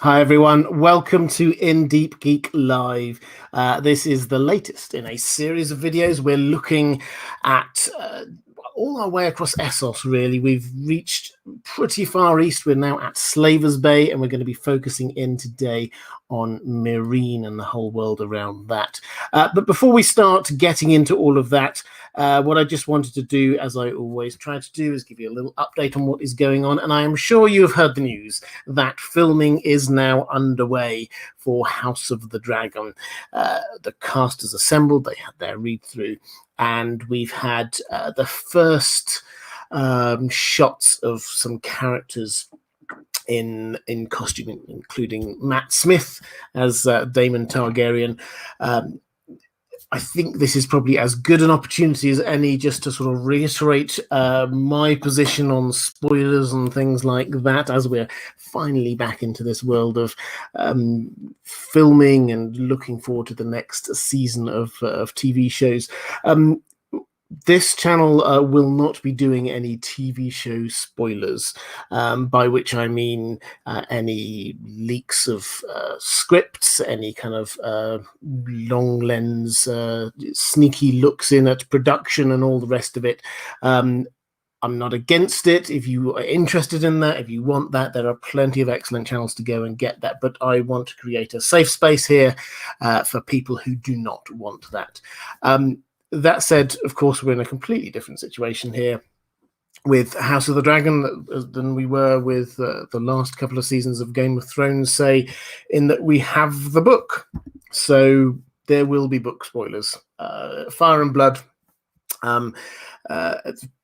Hi everyone, welcome to Deep Geek Live. This is the latest in a series of videos. We're looking at all our way across Essos, really. We've reached pretty far east. We're now at Slavers Bay, and we're going to be focusing in today on Meereen and the whole world around that. But before we start getting into all of that, what I just wanted to do, as I always try to do, is give you a little update on what is going on. And I am sure you have heard the news that filming is now underway for House of the Dragon. The cast has assembled, they had their read-through, and we've had the first shots of some characters in costume, including Matt Smith as Daemon Targaryen. I think this is probably as good an opportunity as any just to sort of reiterate my position on spoilers and things like that, as we're finally back into this world of filming and looking forward to the next season of TV shows. This channel will not be doing any TV show spoilers, by which I mean any leaks of scripts, any kind of long lens, sneaky looks in at production and all the rest of it. I'm not against it. If you are interested in that, if you want that, there are plenty of excellent channels to go and get that. But I want to create a safe space here for people who do not want that. That said, of course, we're in a completely different situation here with House of the Dragon than we were with the last couple of seasons of Game of Thrones, say, in that we have the book. So there will be book spoilers. Fire and Blood,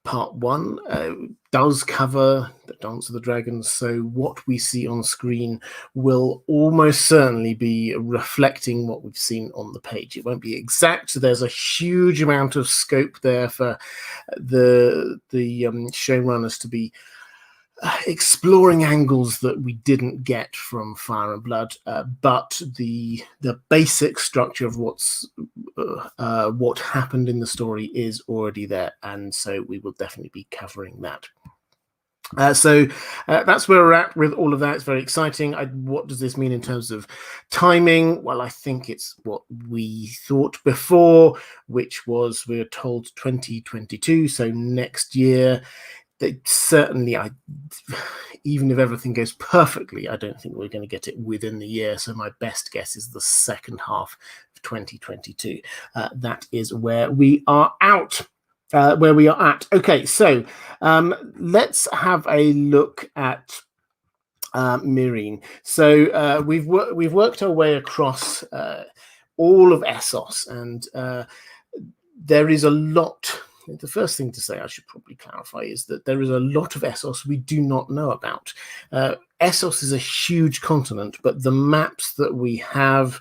part 1, does cover the Dance of the Dragons, so what we see on screen will almost certainly be reflecting what we've seen on the page. It won't be exact. So there's a huge amount of scope there for the showrunners to be exploring angles that we didn't get from Fire and Blood, but the basic structure of what happened in the story is already there, and so we will definitely be covering that. So that's where we're at with all of that. It's very exciting. What does this mean in terms of timing? Well, I think it's what we thought before, which was we were told 2022, so next year. Certainly, even if everything goes perfectly, I don't think we're going to get it within the year. So my best guess is the second half of 2022. That is where we are at. Okay, so let's have a look at Meereen. So we've worked our way across all of Essos, and there is a lot. The first thing to say, I should probably clarify, is that there is a lot of Essos we do not know about. Essos is a huge continent, but the maps that we have,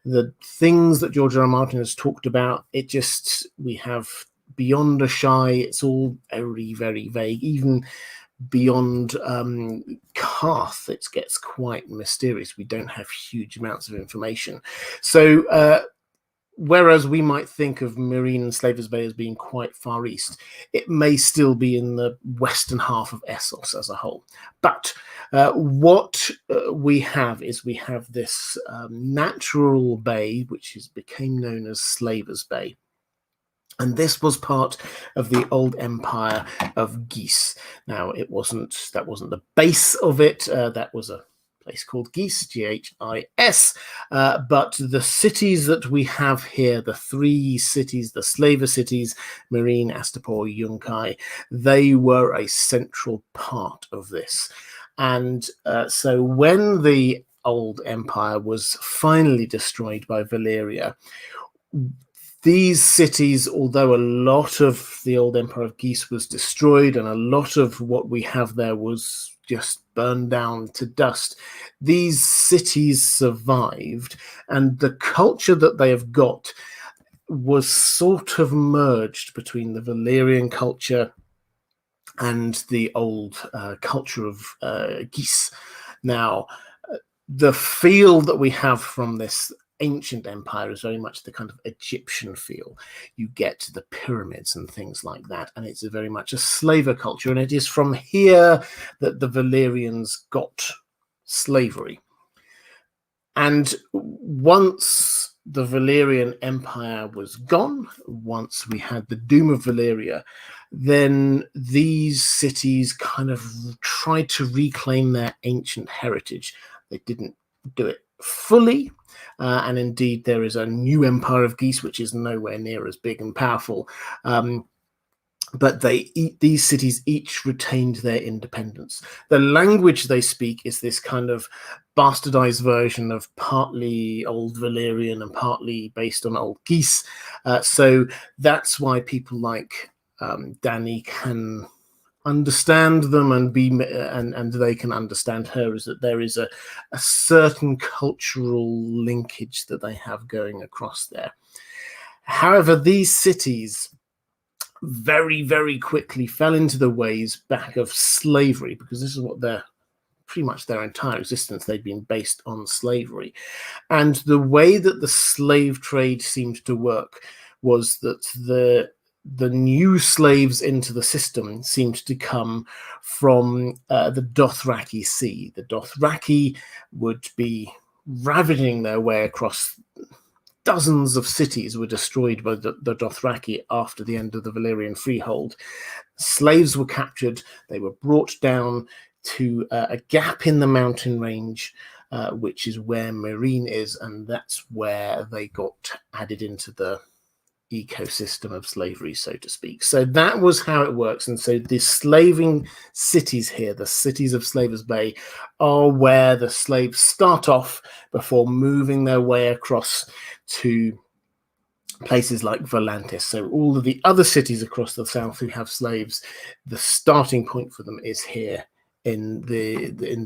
the things that George R. R. Martin has talked about, we have beyond a shy, it's all very, very vague. Even beyond Karth, it gets quite mysterious. We don't have huge amounts of information. So whereas we might think of Meereen and Slavers Bay as being quite far east, it may still be in the western half of Essos as a whole. But what we have is this natural bay, which became known as Slavers Bay. And this was part of the old empire of Geese. Now, that wasn't the base of it. That was a place called Geese, G-H-I-S, but the cities that we have here, the 3 cities, the slaver cities, Meereen, Astapor, Yunkai, they were a central part of this. And so when the old empire was finally destroyed by Valyria, these cities, although a lot of the old empire of Geese was destroyed and a lot of what we have there was just burned down to dust, these cities survived, and the culture that they have got was sort of merged between the Valyrian culture and the old culture of Geese. Now, the feel that we have from this ancient empire is very much the kind of Egyptian feel. You get the pyramids and things like that, and it's very much a slaver culture, and it is from here that the Valyrians got slavery. And once the Valyrian Empire was gone, once we had the doom of Valyria, then these cities kind of tried to reclaim their ancient heritage. They didn't do it fully, and indeed there is a new empire of geese, which is nowhere near as big and powerful. But these cities each retained their independence. The language they speak is this kind of bastardized version of partly old Valyrian and partly based on old geese. So that's why people like Dany can understand them and they can understand her, is that there is a certain cultural linkage that they have going across there. However, these cities very, very quickly fell into the ways back of slavery, because this is what pretty much their entire existence, they'd been based on slavery. And the way that the slave trade seemed to work was that the new slaves into the system seemed to come from the Dothraki Sea. The Dothraki would be ravaging their way across. Dozens of cities were destroyed by the Dothraki after the end of the Valyrian freehold. Slaves were captured. They were brought down to a gap in the mountain range, which is where Meereen is, and that's where they got added into the ecosystem of slavery, so to speak. So that was how it works. And so the slaving cities here, the cities of Slavers Bay, are where the slaves start off before moving their way across to places like Volantis. So all of the other cities across the south who have slaves, the starting point for them is here in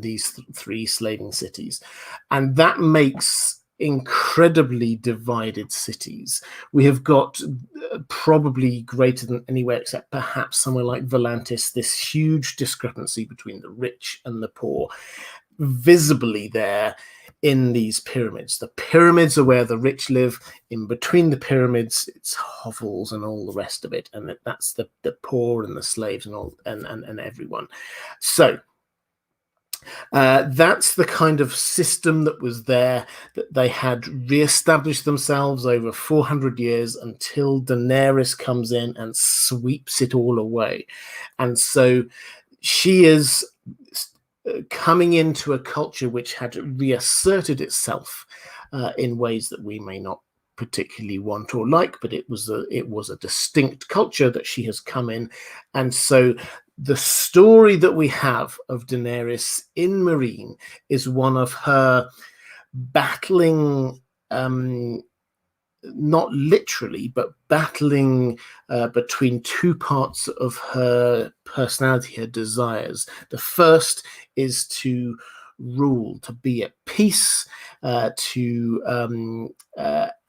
these three slaving cities. And that makes incredibly divided cities. We have got probably greater than anywhere except perhaps somewhere like Volantis, this huge discrepancy between the rich and the poor, visibly there in these pyramids. The pyramids are where the rich live. In between the pyramids, it's hovels and all the rest of it, and that's the poor and the slaves and all and everyone. So that's the kind of system that was there, that they had re-established themselves over 400 years until Daenerys comes in and sweeps it all away. And so she is coming into a culture which had reasserted itself in ways that we may not particularly want or like, but it was a distinct culture that she has come in. And so the story that we have of Daenerys in Meereen is one of her battling, not literally, but battling between two parts of her personality, her desires. The first is to rule, to be at peace, to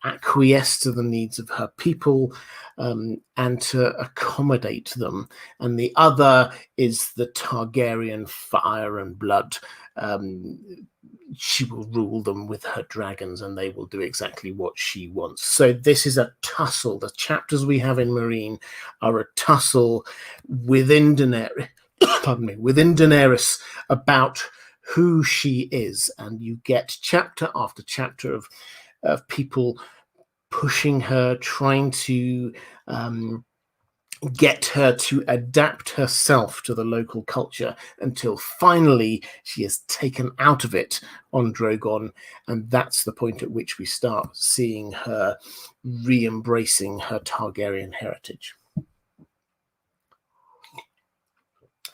acquiesce to the needs of her people, and to accommodate them. And the other is the Targaryen fire and blood. She will rule them with her dragons, and they will do exactly what she wants. So this is a tussle. The chapters we have in Meereen are a tussle within Daenerys, within Daenerys, about who she is. And you get chapter after chapter of people pushing her, trying to get her to adapt herself to the local culture, until finally she is taken out of it on Drogon, and that's the point at which we start seeing her re-embracing her Targaryen heritage.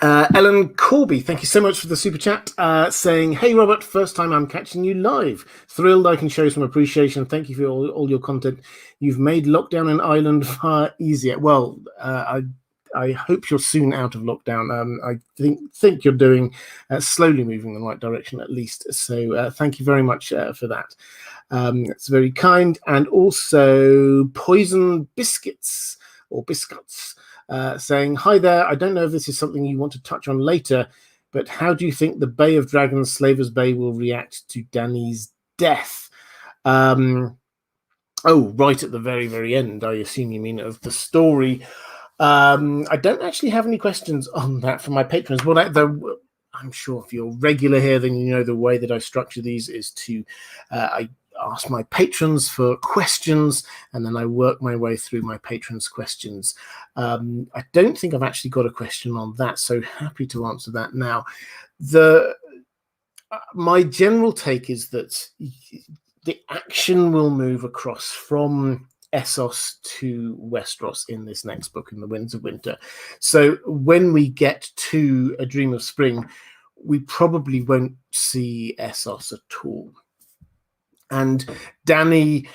Ellen Corby, thank you so much for the super chat, saying, "Hey Robert, first time I'm catching you live. Thrilled I can show some appreciation. Thank you for all your content. You've made lockdown in Ireland far easier." Well, I hope you're soon out of lockdown. I think you're doing slowly moving in the right direction at least. So thank you very much for that. It's very kind. And also Poison Biscuits or Biscuits. Saying, "Hi there, I don't know if this is something you want to touch on later, but how do you think the Bay of Dragons, Slavers Bay, will react to Dany's death?" Oh, right at the very, very end, I assume you mean, of the story. I don't actually have any questions on that from my patrons. Well, I'm sure if you're regular here, then you know the way that I structure these is to I ask my patrons for questions, and then I work my way through my patrons' questions. I don't think I've actually got a question on that, so happy to answer that now. My general take is that the action will move across from Essos to Westeros in this next book, in the Winds of Winter. So when we get to A Dream of Spring, we probably won't see Essos at all. And Dany,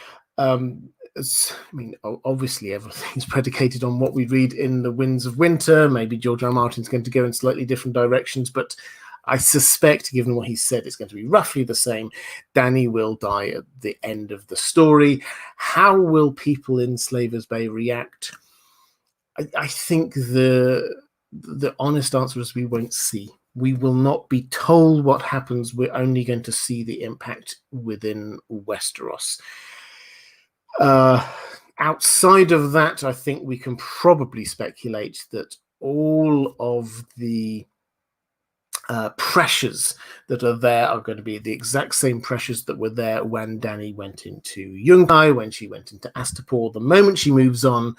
obviously everything's predicated on what we read in The Winds of Winter. Maybe George R. R. Martin's going to go in slightly different directions, but I suspect, given what he said, it's going to be roughly the same. Dany will die at the end of the story. How will people in Slavers Bay react? I think the honest answer is we won't see. We will not be told what happens. We're only going to see the impact within Westeros. Outside of that, I think we can probably speculate that all of the pressures that are there are going to be the exact same pressures that were there when Dany went into Youngish, when she went into Astapor. The moment she moves on,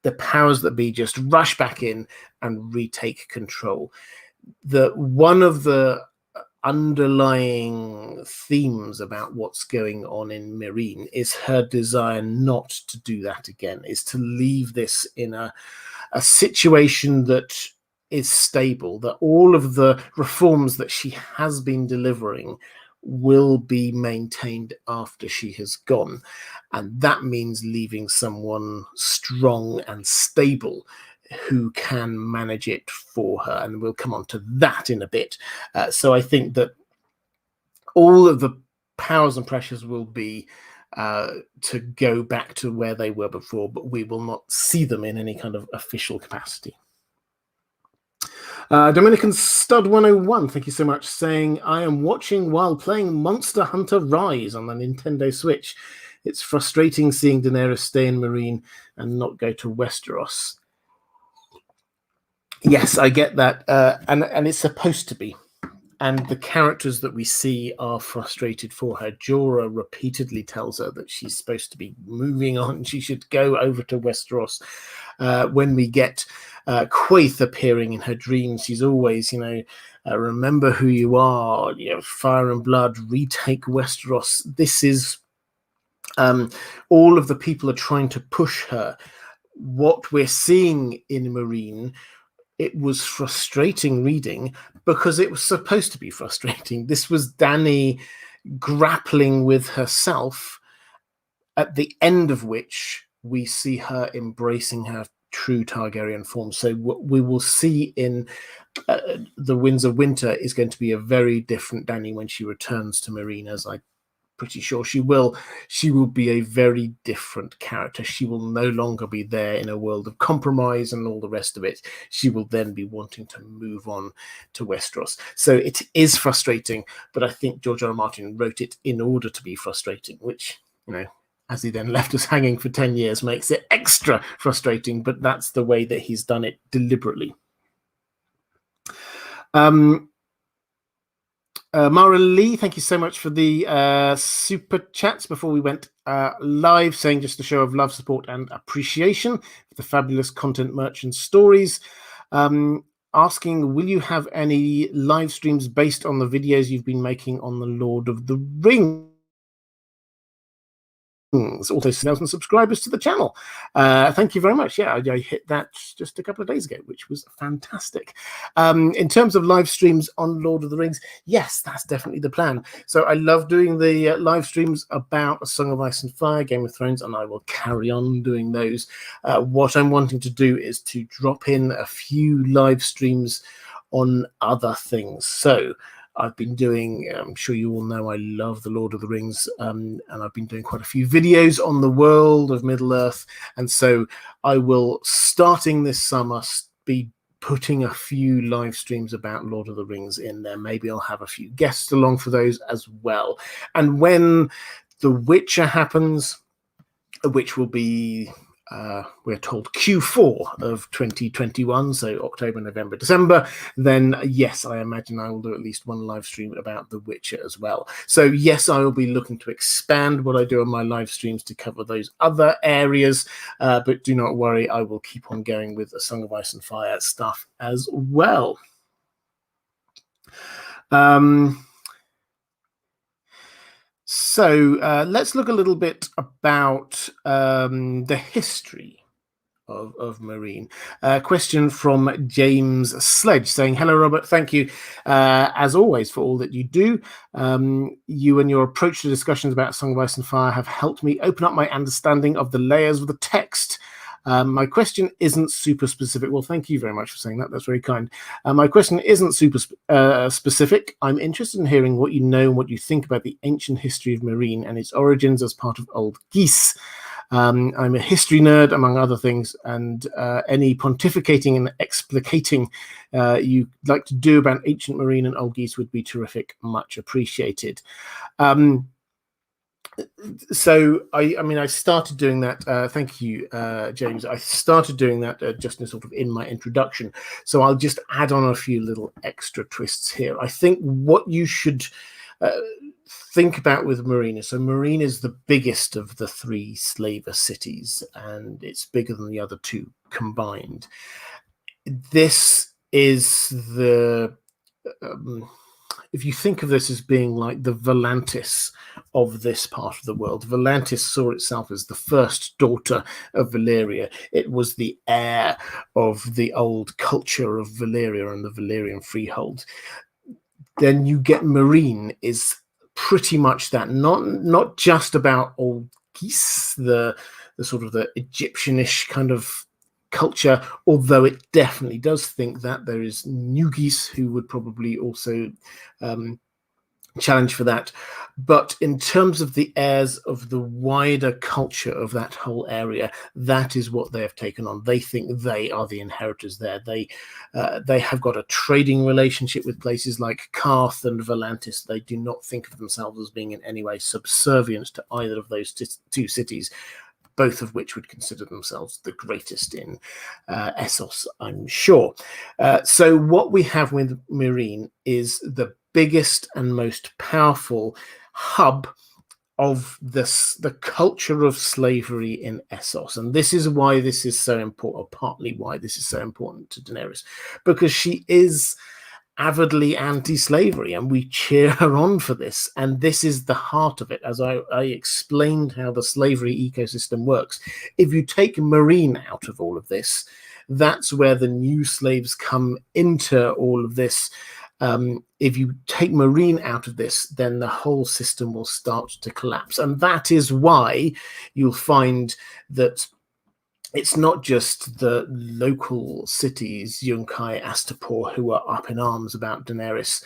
the powers that be just rush back in and retake control. One of the underlying themes about what's going on in Meereen is her desire not to do that again, is to leave this in a situation that is stable, that all of the reforms that she has been delivering will be maintained after she has gone. And that means leaving someone strong and stable who can manage it for her. And we'll come on to that in a bit. So I think that all of the powers and pressures will be to go back to where they were before, but we will not see them in any kind of official capacity. Dominican Stud 101, thank you so much, saying, I am watching while playing Monster Hunter Rise on the Nintendo Switch. It's frustrating seeing Daenerys stay in Meereen and not go to Westeros. Yes, I get that, and it's supposed to be. And the characters that we see are frustrated for her. Jorah repeatedly tells her that she's supposed to be moving on. She should go over to Westeros. When we get Quaithe appearing in her dreams, she's always, remember who you are, fire and blood, retake Westeros. This is all of the people are trying to push her. What we're seeing in Meereen, it was frustrating reading because it was supposed to be frustrating. This was Dany grappling with herself, at the end of which we see her embracing her true Targaryen form. So what we will see in The Winds of Winter is going to be a very different Dany when she returns to Meereen, as I'm pretty sure she will be a very different character. She will no longer be there in a world of compromise and all the rest of it. She will then be wanting to move on to Westeros. So it is frustrating, but I think George R. R. Martin wrote it in order to be frustrating, which, as he then left us hanging for 10 years, makes it extra frustrating, but that's the way that he's done it deliberately. Mara Lee, thank you so much for the super chats before we went live, saying just a show of love, support, and appreciation for the fabulous content, merch, and stories. Asking, will you have any live streams based on the videos you've been making on the Lord of the Rings? Also 1,000 subscribers to the channel. Thank you very much. Yeah, I hit that just a couple of days ago, which was fantastic. In terms of live streams on Lord of the Rings, yes, that's definitely the plan. So I love doing the live streams about A Song of Ice and Fire, Game of Thrones, and I will carry on doing those. What I'm wanting to do is to drop in a few live streams on other things. So I've been doing, I'm sure you all know, I love The Lord of the Rings, and I've been doing quite a few videos on the world of Middle-earth, and so I will, starting this summer, be putting a few live streams about Lord of the Rings in there. Maybe I'll have a few guests along for those as well. And when The Witcher happens, which will be we're told Q4 of 2021, so October, November, December, then yes, I imagine I will do at least one live stream about The Witcher as well. So yes, I will be looking to expand what I do on my live streams to cover those other areas, but do not worry, I will keep on going with the Song of Ice and Fire stuff as well. So let's look a little bit about the history of Meereen. Question from James Sledge saying, "Hello, Robert. Thank you, as always, for all that you do. You and your approach to discussions about Song of Ice and Fire have helped me open up my understanding of the layers of the text. My question isn't super specific." Well, thank you very much for saying that. That's very kind. My question isn't super specific. I'm interested in hearing what you know and what you think about the ancient history of Meereen and its origins as part of Old Geese. I'm a history nerd, among other things, and any pontificating and explicating you'd like to do about ancient Meereen and Old Geese would be terrific. Much appreciated. So I started doing that. Thank you, James. I started doing that just in my introduction. So I'll just add on a few little extra twists here. I think what you should think about with Meereen. So Meereen is the biggest of the three slaver cities, and it's bigger than the other two combined. This is the if you think of this as being like the Volantis of this part of the world, Volantis saw itself as the first daughter of Valyria. It was the heir of the old culture of Valyria and the Valyrian freehold. Then you get Meereen is pretty much that, not just about Old Geese, the sort of the Egyptianish kind of culture, although it definitely does think that. There is New Geese who would probably also challenge for that. But in terms of the heirs of the wider culture of that whole area, that is what they have taken on. They think they are the inheritors there. They have got a trading relationship with places like Karth and Volantis. They do not think of themselves as being in any way subservient to either of those two cities, both of which would consider themselves the greatest in Essos, I'm sure. So what we have with Meereen is the biggest and most powerful hub of the culture of slavery in Essos. And this is why this is so important, or partly why this is so important to Daenerys, because she is avidly anti-slavery, and we cheer her on for this. And this is the heart of it, as I explained how the slavery ecosystem works. If you take Meereen out of all of this, that's where the new slaves come into all of this. If you take Meereen out of this, then the whole system will start to collapse. And that is why you'll find that it's not just the local cities, Yunkai, Astapor, who are up in arms about Daenerys.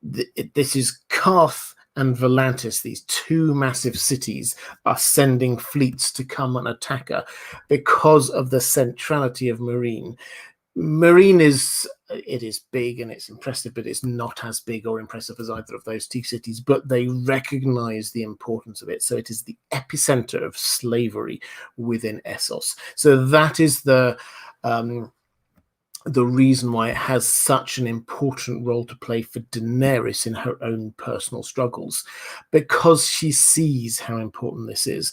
This is Karth and Volantis. These two massive cities are sending fleets to come and attack her because of the centrality of Meereen. Meereen is big and it's impressive, but it's not as big or impressive as either of those two cities, but they recognize the importance of it. So it is the epicenter of slavery within Essos. So that is the reason why it has such an important role to play for Daenerys in her own personal struggles, because she sees how important this is.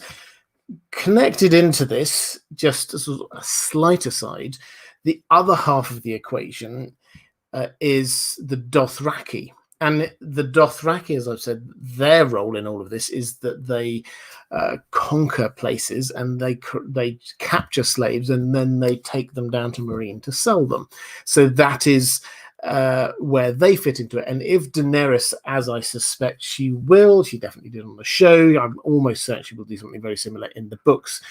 Connected into this, just as a slight aside, the other half of the equation is the Dothraki. And the Dothraki, as I've said, their role in all of this is that they conquer places and they capture slaves, and then they take them down to Meereen to sell them. So that is where they fit into it. And if Daenerys, as I suspect she definitely did on the show, I'm almost certain she will do something very similar in the books,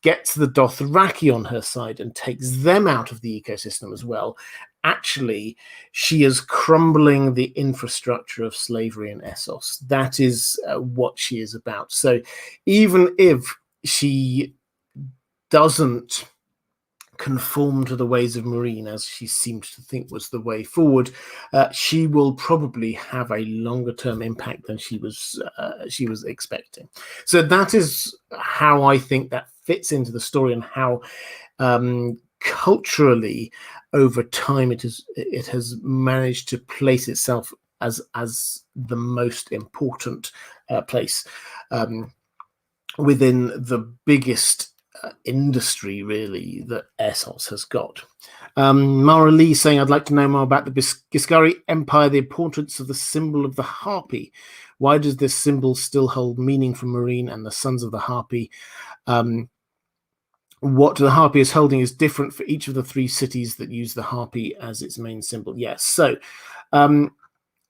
gets the Dothraki on her side and takes them out of the ecosystem as well, actually, she is crumbling the infrastructure of slavery in Essos. That is what she is about. So even if she doesn't conform to the ways of Meereen, as she seemed to think was the way forward, she will probably have a longer term impact than she was expecting. So that is how I think that fits into the story and how culturally over time it has managed to place itself as the most important place within the biggest industry, really, that Essos has got. Mara Lee saying, I'd like to know more about the Giscari Empire, the importance of the symbol of the Harpy. Why does this symbol still hold meaning for Meereen and the Sons of the Harpy? What the Harpy is holding is different for each of the 3 cities that use the Harpy as its main symbol. Yes, so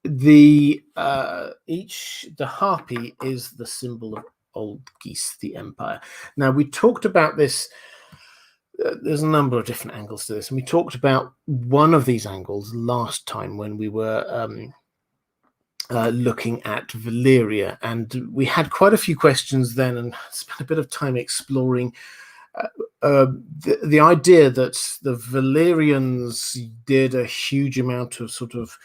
the Harpy is the symbol of Old Geese, the Empire. Now, we talked about this. There's a number of different angles to this, and we talked about one of these angles last time when we were looking at Valyria, and we had quite a few questions then and spent a bit of time exploring the idea that the Valyrians did a huge amount of sort of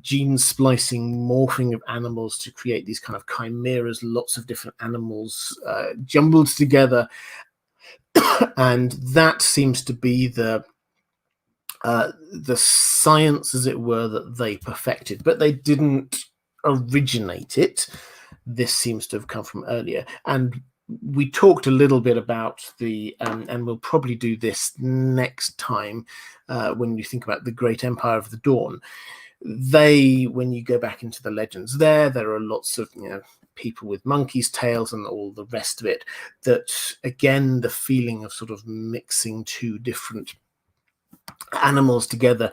gene splicing, morphing of animals to create these kind of chimeras, lots of different animals jumbled together. And that seems to be the science, as it were, that they perfected, but they didn't originate it. This seems to have come from earlier. And we talked a little bit about the, and we'll probably do this next time when you think about the Great Empire of the Dawn. When you go back into the legends there are lots of, people with monkeys' tails and all the rest of it, that, again, the feeling of sort of mixing 2 different animals together.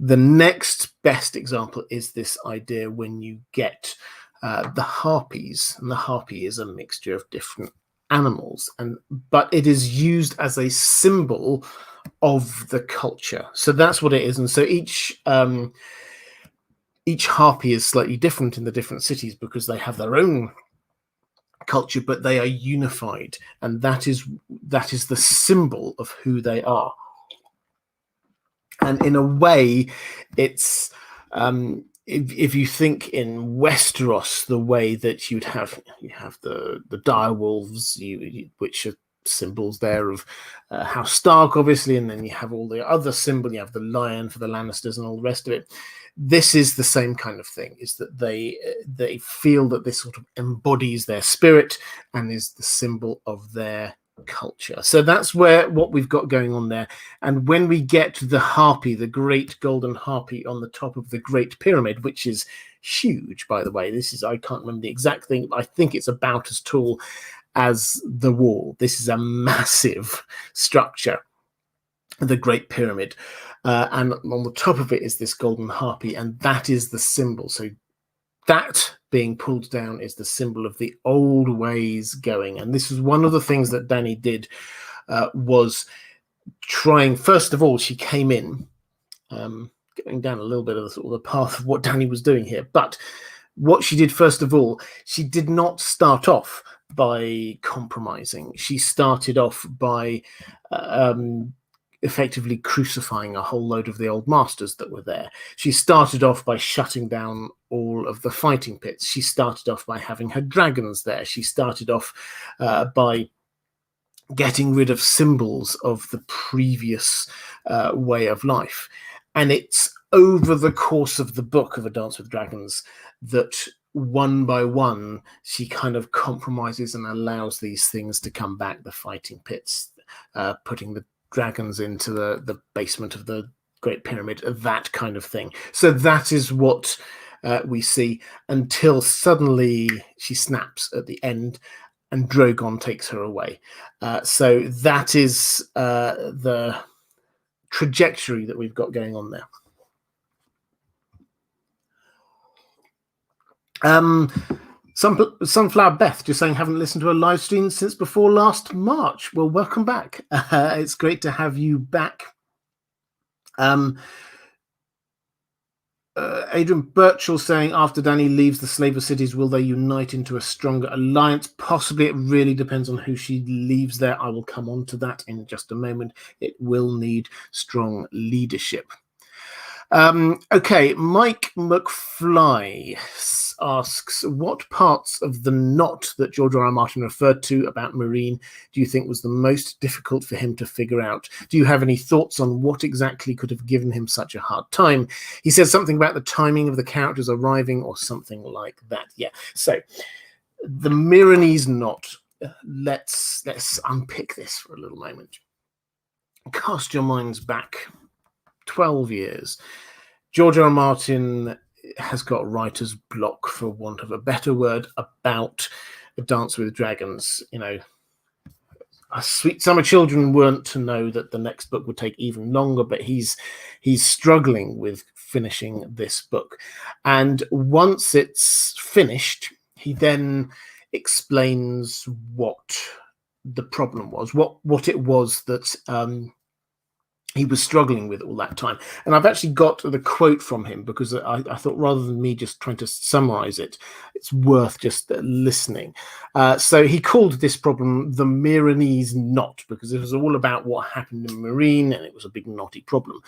The next best example is this idea when you get the harpies, and the harpy is a mixture of different animals, but it is used as a symbol of the culture. So that's what it is. And so each harpy is slightly different in the different cities because they have their own culture, but they are unified, and that is the symbol of who they are. And in a way, it's if you think in Westeros, the way that you have the direwolves, which are symbols there of House Stark, obviously, and then you have all the other symbols. You have the lion for the Lannisters and all the rest of it. This is the same kind of thing, is that they feel that this sort of embodies their spirit and is the symbol of their culture. So that's what we've got going on there. And when we get to the harpy, the great golden harpy on the top of the Great Pyramid, which is huge, by the way, I can't remember the exact thing, but I think it's about as tall as the wall. This is a massive structure, the Great Pyramid, and on the top of it is this golden harpy, and that is the symbol. So that being pulled down is the symbol of the old ways going. And this is one of the things that Dany did, was trying. First of all, she came in, going down a little bit of the, sort of the path of what Dany was doing here. But what she did, first of all, she did not start off by compromising. She started off by effectively crucifying a whole load of the old masters that were there. She started off by shutting down all of the fighting pits. She started off by having her dragons there. She started off by getting rid of symbols of the previous way of life. And it's over the course of the book of A Dance with Dragons that one by one she kind of compromises and allows these things to come back, the fighting pits, putting the dragons into the basement of the Great Pyramid, that kind of thing. So that is what we see, until suddenly she snaps at the end and Drogon takes her away. So that is the trajectory that we've got going on there. Sunflower Beth just saying, haven't listened to a live stream since before last March. Well, welcome back. It's great to have you back. Adrian Birchall saying, after Dany leaves the Slaver cities, will they unite into a stronger alliance? Possibly. It really depends on who she leaves there. I will come on to that in just a moment. It will need strong leadership. Okay, Mike McFly asks, what parts of the knot that George R. R. Martin referred to about Meereen do you think was the most difficult for him to figure out? Do you have any thoughts on what exactly could have given him such a hard time? He says something about the timing of the characters arriving or something like that. Yeah, so the Meereenese knot. Let's unpick this for a little moment. Cast your minds back 12 years. George R. R. Martin has got writer's block, for want of a better word, about A Dance with Dragons. You know, Sweet Summer Children weren't to know that the next book would take even longer, but he's struggling with finishing this book. And once it's finished, he then explains what the problem was, what it was that he was struggling with all that time. And I've actually got the quote from him because I thought rather than me just trying to summarize it, it's worth just listening. So he called this problem the Meereenese knot because it was all about what happened in Meereen and it was a big knotty problem.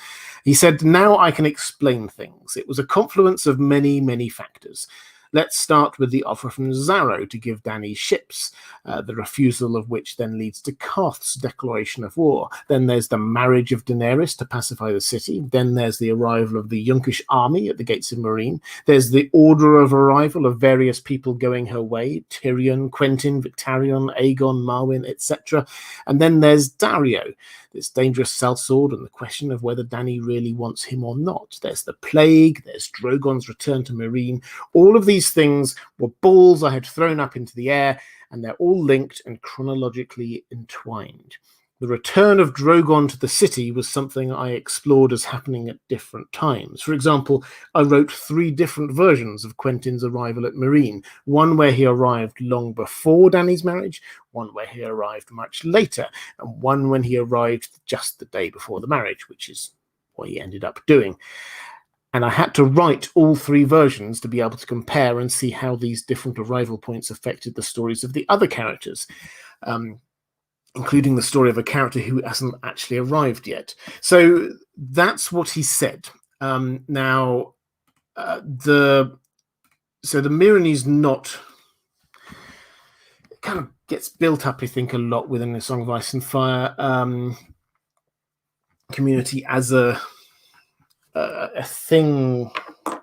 He said, now I can explain things. It was a confluence of many, many factors. Let's start with the offer from Zarrow to give Dany ships, the refusal of which then leads to Karth's declaration of war. Then there's the marriage of Daenerys to pacify the city. Then there's the arrival of the Youngish army at the gates of Meereen. There's the order of arrival of various people going her way, Tyrion, Quentyn, Victarion, Aegon, Marwyn, etc. And then there's Daario, this dangerous sellsword, and the question of whether Dany really wants him or not. There's the plague, there's Drogon's return to Meereen. All of these things were balls I had thrown up into the air, and they're all linked and chronologically entwined. The return of Drogon to the city was something I explored as happening at different times. For example, I wrote 3 different versions of Quentyn's arrival at Meereen. One where he arrived long before Dany's marriage, one where he arrived much later, and one when he arrived just the day before the marriage, which is what he ended up doing. And I had to write all 3 versions to be able to compare and see how these different arrival points affected the stories of the other characters. Including the story of a character who hasn't actually arrived yet. So that's what he said. The Meereenese knot kind of gets built up, I think, a lot within the Song of Ice and Fire community as a thing, kind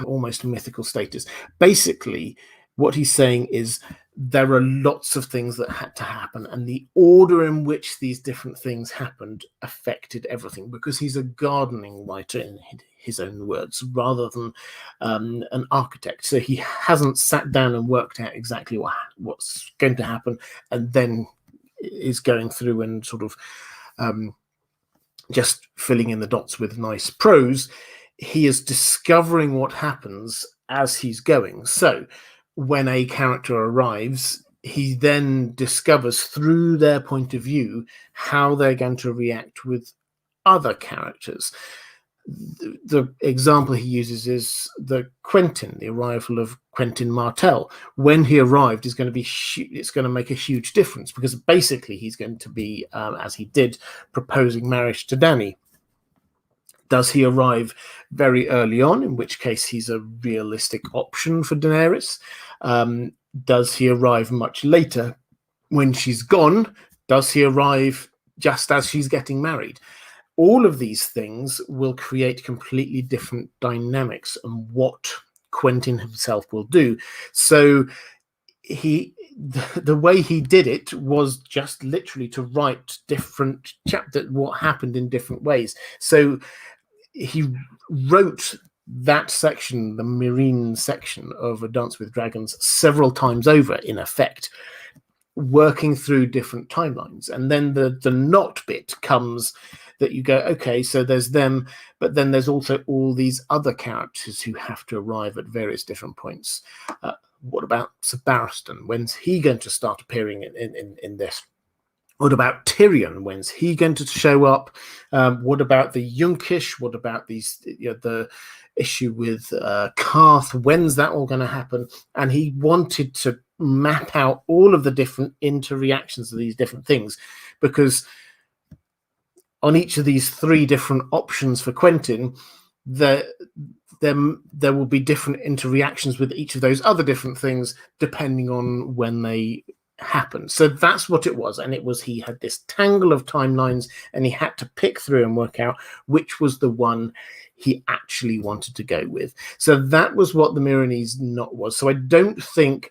of almost mythical status. Basically, what he's saying is there are lots of things that had to happen, and the order in which these different things happened affected everything, because he's a gardening writer, in his own words, rather than an architect. So he hasn't sat down and worked out exactly what's going to happen and then is going through and sort of just filling in the dots with nice prose. He is discovering what happens as he's going. So when a character arrives, he then discovers through their point of view how they're going to react with other characters. The example he uses is the arrival of Quentyn Martell. When he arrived, it's going to make a huge difference, because basically he's going to be, as he did, proposing marriage to Dany. Does he arrive very early on, in which case he's a realistic option for Daenerys? Does he arrive much later when she's gone? Does he arrive just as she's getting married? All of these things will create completely different dynamics and what Quentyn himself will do. So the way he did it was just literally to write different chapters, what happened in different ways. So he wrote that section, the Meereen section of A Dance with Dragons, several times over, in effect, working through different timelines. And then the knot bit comes that you go, okay, so there's them, but then there's also all these other characters who have to arrive at various different points. What about Sir Barristan? When's he going to start appearing in this? What about Tyrion? When's he going to show up? What about the Youngish? What about the issue with Karth? When's that all going to happen? And he wanted to map out all of the different interreactions of these different things, because on each of these three different options for Quentyn, there will be different interreactions with each of those other different things depending on when they happen. So that's what it was. And it was, he had this tangle of timelines and he had to pick through and work out which was the one he actually wanted to go with. So that was what the Meereenese knot was. So I don't think,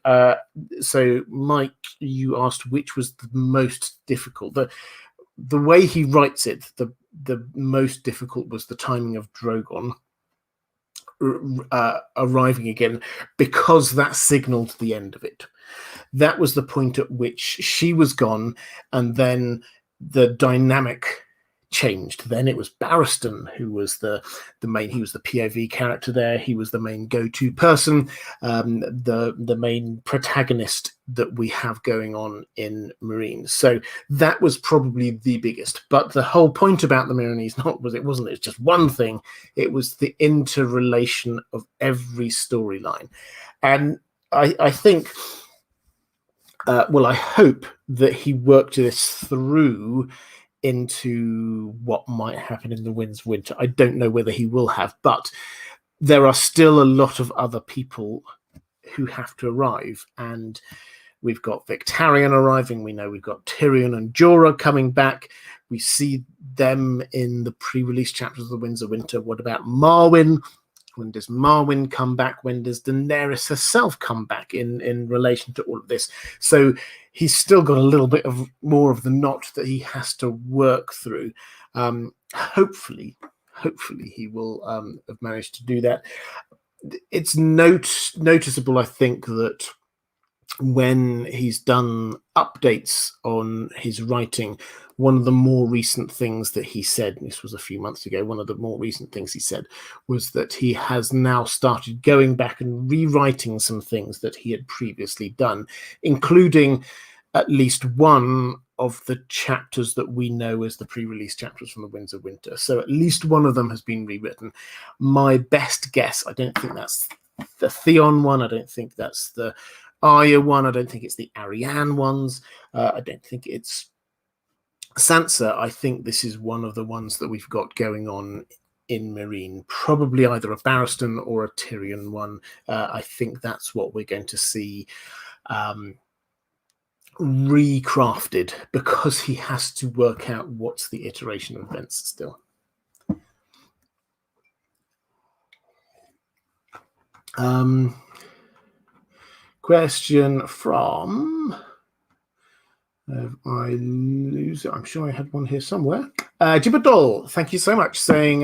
so Mike, you asked which was the most difficult. The way he writes it, the most difficult was the timing of Drogon arriving again, because that signaled the end of it. That was the point at which she was gone, and then the dynamic changed. Then it was Barristan who was the main, he was the POV character there. He was the main go-to person, the main protagonist that we have going on in Meereen. So that was probably the biggest. But the whole point about the Meereenese it's just one thing. It was the interrelation of every storyline. And I think, I hope that he worked this through into what might happen in the Winds of Winter. I don't know whether he will have, but there are still a lot of other people who have to arrive, and we've got Victarion arriving. We know we've got Tyrion and Jorah coming back. We see them in the pre-release chapters of the Winds of Winter. What about Marwyn? When does Marwyn come back? When does Daenerys herself come back in relation to all of this? So he's still got a little bit of more of the knot that he has to work through. Hopefully he will have managed to do that. It's noticeable, I think, that when he's done updates on his writing, one of the more recent things that he said, and this was a few months ago, one of the more recent things he said was that he has now started going back and rewriting some things that he had previously done, including at least one of the chapters that we know as the pre-release chapters from the Winds of Winter. So at least one of them has been rewritten. My best guess, I don't think that's the Theon one. I don't think that's the Arya one. I don't think it's the Arianne ones. I don't think it's Sansa. I think this is one of the ones that we've got going on in Meereen, probably either a Barristan or a Tyrion one. I think that's what we're going to see recrafted, because he has to work out what's the iteration of events still. Question from, I lose it. I'm sure I had one here somewhere. Jibadol, thank you so much, saying,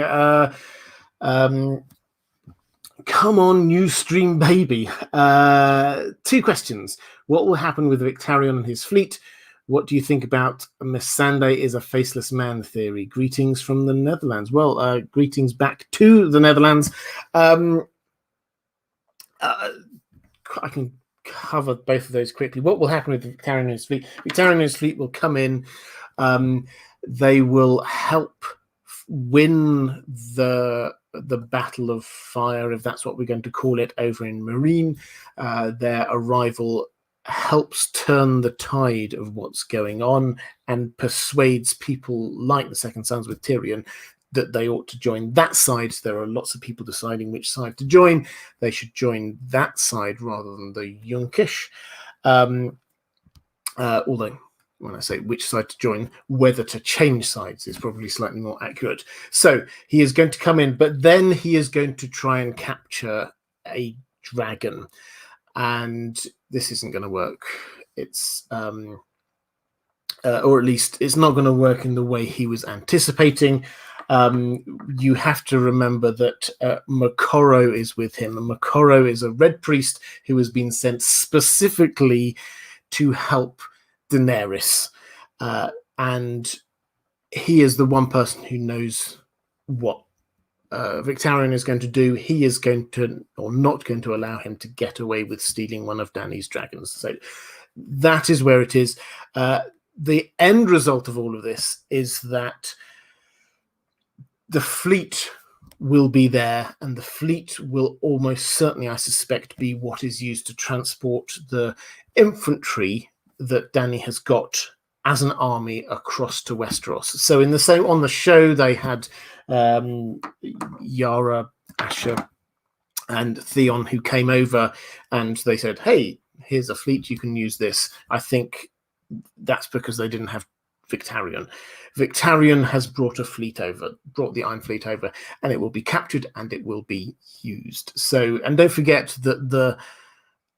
come on, new stream baby. 2 questions. What will happen with Victarion and his fleet? What do you think about Missandei is a faceless man theory? Greetings from the Netherlands. Well, greetings back to the Netherlands. I can cover both of those quickly. What will happen with Victarion and his fleet? Victarion and his fleet will come in. They will help win the Battle of Fire, if that's what we're going to call it, over in Meereen. Their arrival helps turn the tide of what's going on and persuades people like the Second Sons with Tyrion that they ought to join that side. There are lots of people deciding which side to join. They should join that side rather than the Youngish. Although, when I say which side to join, whether to change sides is probably slightly more accurate. So he is going to come in, but then he is going to try and capture a dragon. And this isn't going to work. It's, or at least it's not going to work in the way he was anticipating. You have to remember that Mokoro is with him. And Mokoro is a red priest who has been sent specifically to help Daenerys, and he is the one person who knows what Victarion is going to do. He is going to, or not going to, allow him to get away with stealing one of Dany's dragons. So that is where it is. The end result of all of this is that the fleet will be there, and the fleet will almost certainly, I suspect, be what is used to transport the infantry that Dany has got as an army across to Westeros. So in the same on the show, they had Yara, Asher, and Theon who came over, and they said, "Hey, here's a fleet. You can use this." I think that's because they didn't have Victarion. Victarion has brought the Iron Fleet over, and it will be captured and it will be used. So, and don't forget that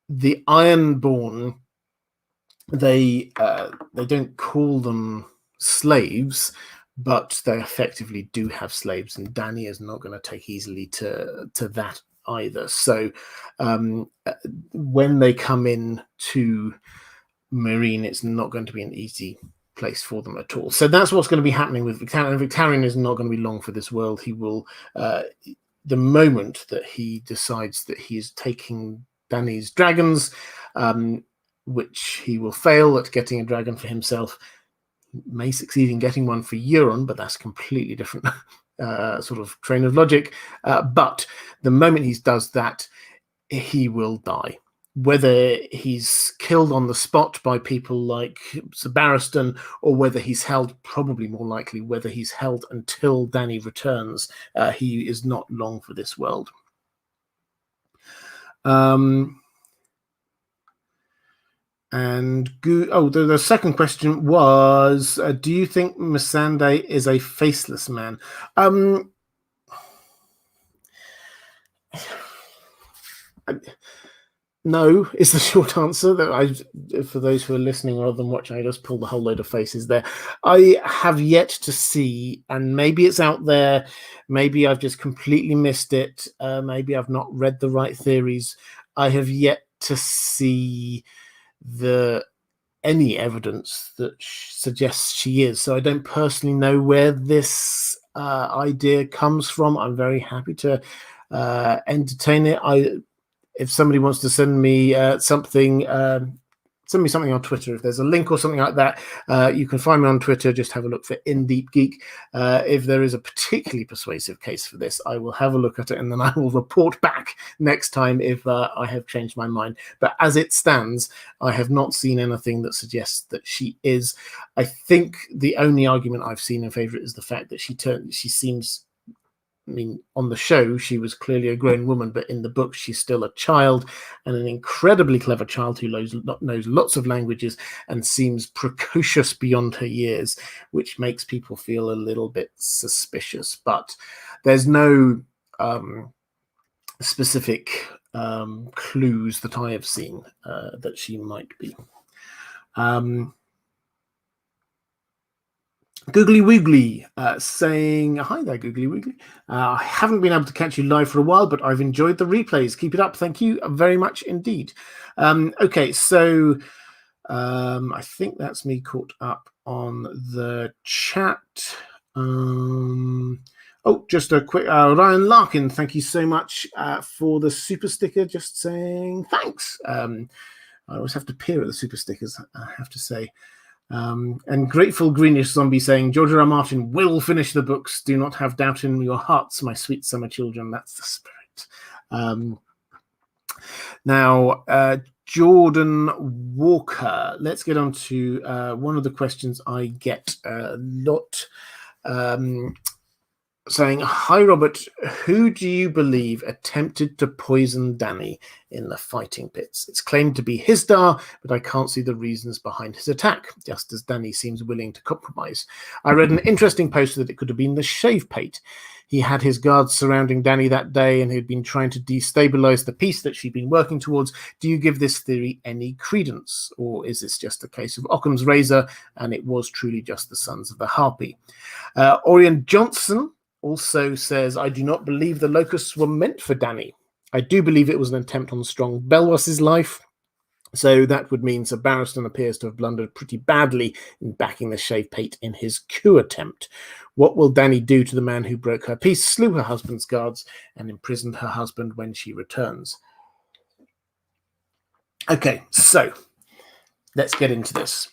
the Ironborn, they don't call them slaves, but they effectively do have slaves, and Dany is not going to take easily to that either. So when they come in to Meereen, it's not going to be an easy place for them at all. So that's what's going to be happening with Victarion. Victarion is not going to be long for this world. He will, the moment that he decides that he is taking Dany's dragons, which he will fail at getting a dragon for himself, may succeed in getting one for Euron, but that's completely different sort of train of logic. But the moment he does that, he will die. Whether he's killed on the spot by people like Sir Barristan, or whether he's held, probably more likely, whether he's held until Dany returns, he is not long for this world. And the second question was, do you think Missandei is a faceless man? No, is the short answer. That for those who are listening rather than watching, I just pulled a whole load of faces there. I have yet to see, and maybe it's out there, maybe I've just completely missed it, maybe I've not read the right theories. I have yet to see any evidence that suggests she is. So I don't personally know where this idea comes from. I'm very happy to entertain it. If somebody wants to send me something, send me something on Twitter. If there's a link or something like that, you can find me on Twitter. Just have a look for Deep Geek. If there is a particularly persuasive case for this, I will have a look at it, and then I will report back next time if I have changed my mind. But as it stands, I have not seen anything that suggests that she is. I think the only argument I've seen in favour is the fact that she seems... I mean, on the show, she was clearly a grown woman, but in the book, she's still a child, and an incredibly clever child who knows lots of languages and seems precocious beyond her years, which makes people feel a little bit suspicious. But there's no specific clues that I have seen that she might be. Googly Wiggly saying, hi there, Googly Wiggly. I haven't been able to catch you live for a while, but I've enjoyed the replays. Keep it up. Thank you very much indeed. Okay, so I think that's me caught up on the chat. Just a quick, Ryan Larkin, thank you so much for the super sticker. Just saying thanks. I always have to peer at the super stickers, I have to say. And Grateful Greenish Zombie saying, George R. R. Martin will finish the books. Do not have doubt in your hearts, my sweet summer children. That's the spirit. Now, Jordan Walker. Let's get on to one of the questions I get a lot. Saying, hi, Robert, who do you believe attempted to poison Dany in the fighting pits? It's claimed to be Hisdar, but I can't see the reasons behind his attack, just as Dany seems willing to compromise. I read an interesting post that it could have been the Shave Pate. He had his guards surrounding Dany that day, and he'd been trying to destabilize the peace that she'd been working towards. Do you give this theory any credence, or is this just a case of Occam's razor, and it was truly just the sons of the Harpy? Orion Johnson also says, I do not believe the locusts were meant for Dany. I do believe it was an attempt on strong Belwas's life. So that would mean Sir Barristan appears to have blundered pretty badly in backing the Shave Pate in his coup attempt. What will Dany do to the man who broke her peace, slew her husband's guards, and imprisoned her husband when she returns? Okay, so let's get into this.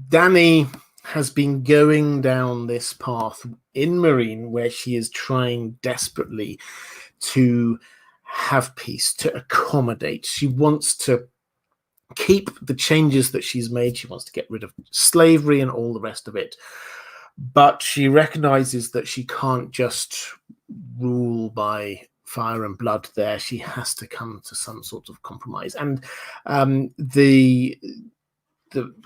Dany has been going down this path in Meereen where she is trying desperately to have peace, to accommodate. She wants to keep the changes that she's made. She wants to get rid of slavery and all the rest of it. But she recognizes that she can't just rule by fire and blood there. She has to come to some sort of compromise. And the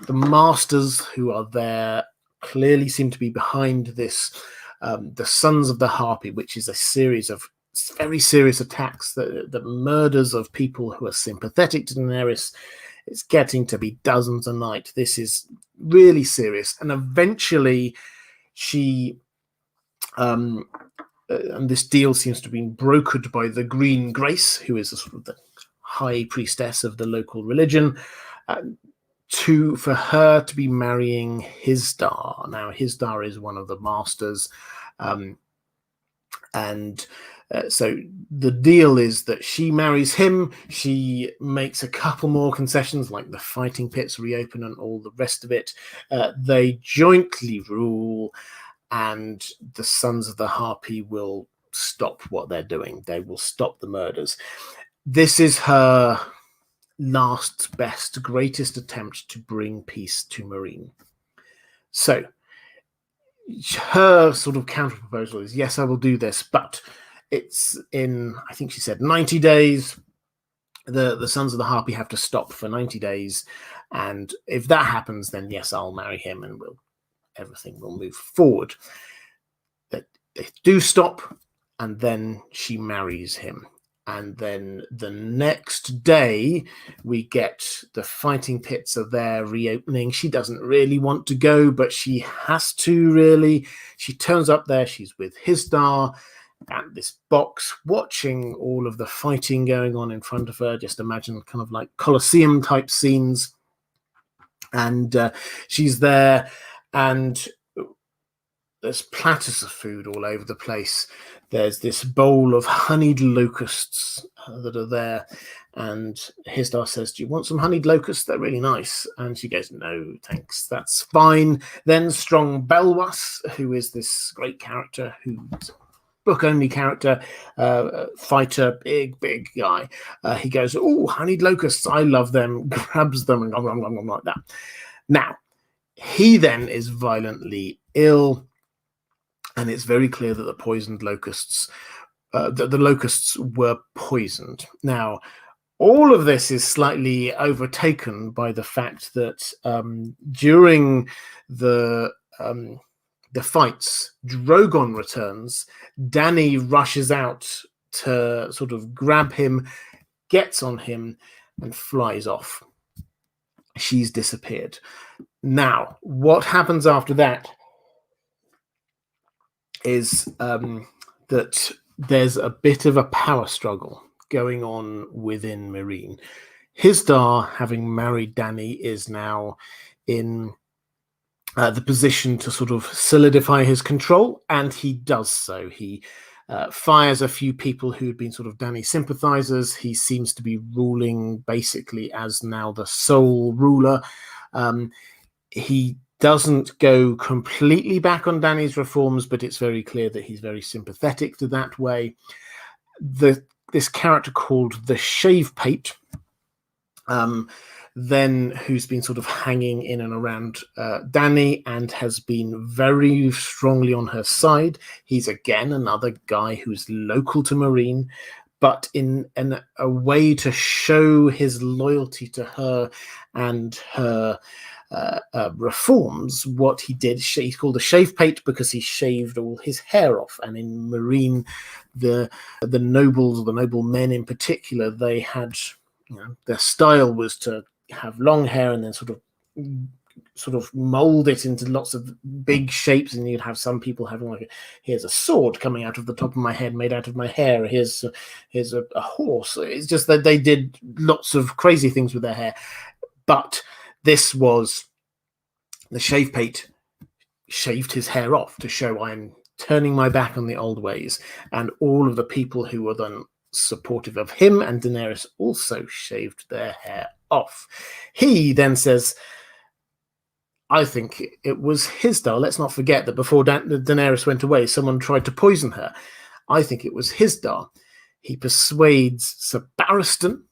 masters who are there clearly seem to be behind this. The Sons of the Harpy, which is a series of very serious attacks, the murders of people who are sympathetic to Daenerys. It's getting to be dozens a night. This is really serious. And eventually she, and this deal seems to have been brokered by the Green Grace, who is a sort of the high priestess of the local religion, for her to be marrying Hisdar. Now, Hisdar is one of the masters, so the deal is that she marries him. She makes a couple more concessions, like the fighting pits reopen and all the rest of it. They jointly rule, and the Sons of the Harpy will stop what they're doing. They will stop the murders. This is her last, best, greatest attempt to bring peace to Meereen. So her sort of counter proposal is, yes, I will do this, but it's in, I think she said, 90 days. The Sons of the Harpy have to stop for 90 days. And if that happens, then yes, I'll marry him and everything will move forward. They do stop, and then she marries him. And then the next day, we get the fighting pits are there reopening. She doesn't really want to go, but she has to, really. She turns up there. She's with Hisdar at this box, watching all of the fighting going on in front of her. Just imagine kind of like Colosseum type scenes. And she's there, and there's platters of food all over the place. There's this bowl of honeyed locusts that are there. And Hisdar says, do you want some honeyed locusts? They're really nice. And she goes, no, thanks. That's fine. Then Strong Belwas, who is this great character, who's book-only character, fighter, big guy. He goes, oh, honeyed locusts, I love them, grabs them, and like that. Now, he then is violently ill, and it's very clear that the poisoned locusts, that the locusts were poisoned. Now, all of this is slightly overtaken by the fact that during the fights, Drogon returns. Dany rushes out to sort of grab him, gets on him, and flies off. She's disappeared. Now, what happens after that is that there's a bit of a power struggle going on within Meereen. Hisdar, having married Dany, is now in the position to sort of solidify his control, and he does so. He fires a few people who'd been sort of Dany sympathizers. He seems to be ruling basically as now the sole ruler. He doesn't go completely back on Dany's reforms, but it's very clear that he's very sympathetic to that way. This character called the Shave Pate, then who's been sort of hanging in and around Dany and has been very strongly on her side. He's again another guy who's local to Meereen, but in a way to show his loyalty to her and her reforms. What he did, he's called a shave pate because he shaved all his hair off. And in Meereen, the nobles, the noble men in particular, they had, their style was to have long hair and then sort of mold it into lots of big shapes, and you'd have some people having like, here's a sword coming out of the top of my head made out of my hair, here's a horse. It's just that they did lots of crazy things with their hair. But this was the shave pate shaved his hair off to show I'm turning my back on the old ways, and all of the people who were then supportive of him and Daenerys also shaved their hair off. He then says, I think it was Hisdar. Let's not forget that before Daenerys went away, someone tried to poison her. I think it was Hisdar. He persuades Sir Barristan,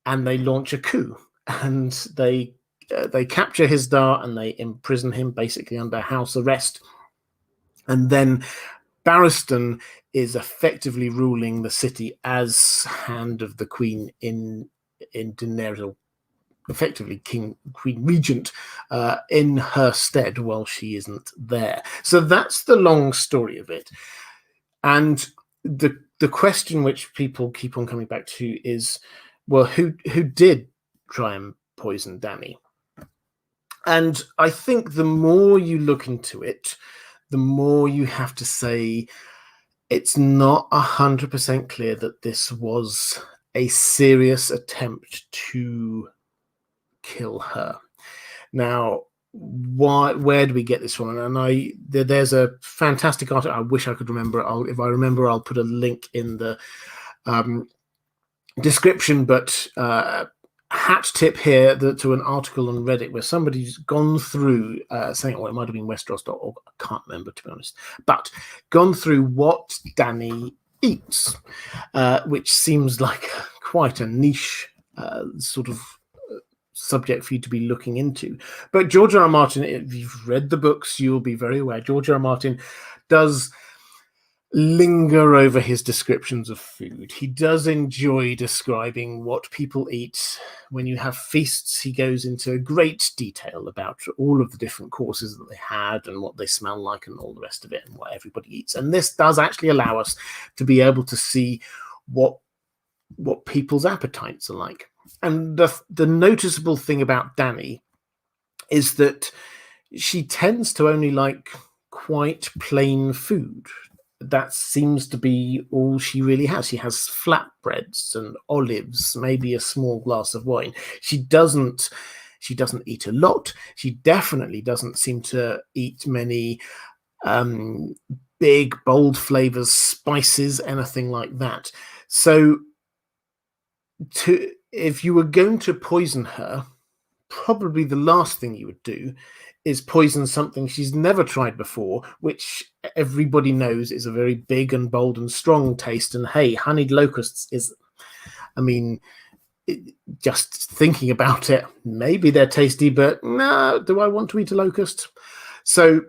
and they launch a coup. and they capture Hisdar and they imprison him basically under house arrest. And then Barristan is effectively ruling the city as Hand of the Queen in Daenerys, effectively Queen Regent, in her stead while she isn't there. So that's the long story of it. And the question which people keep on coming back to is, well, who did try and poison Dany? And I think the more you look into it, the more you have to say it's not 100% clear that this was a serious attempt to kill her. Now, where do we get this from? And there's a fantastic article. I wish I could remember it. If I remember, I'll put a link in the description. But hat tip here to an article on Reddit where somebody's gone through saying, it might have been Westeros.org, I can't remember, to be honest, but gone through what Dany eats, which seems like quite a niche sort of subject for you to be looking into. But George R. R. Martin, if you've read the books, you'll be very aware, George R. R. Martin does linger over his descriptions of food. He does enjoy describing what people eat. When you have feasts, he goes into great detail about all of the different courses that they had and what they smell like and all the rest of it and what everybody eats. And this does actually allow us to be able to see what people's appetites are like. And the noticeable thing about Dany is that she tends to only like quite plain food. That seems to be all she really has. She has flatbreads and olives, maybe a small glass of wine. She doesn't eat a lot. She definitely doesn't seem to eat many big, bold flavors, spices, anything like that. So if you were going to poison her, probably the last thing you would do is poison something she's never tried before, which everybody knows is a very big and bold and strong taste. And hey, honeyed locusts is, just thinking about it, maybe they're tasty, but no, do I want to eat a locust? So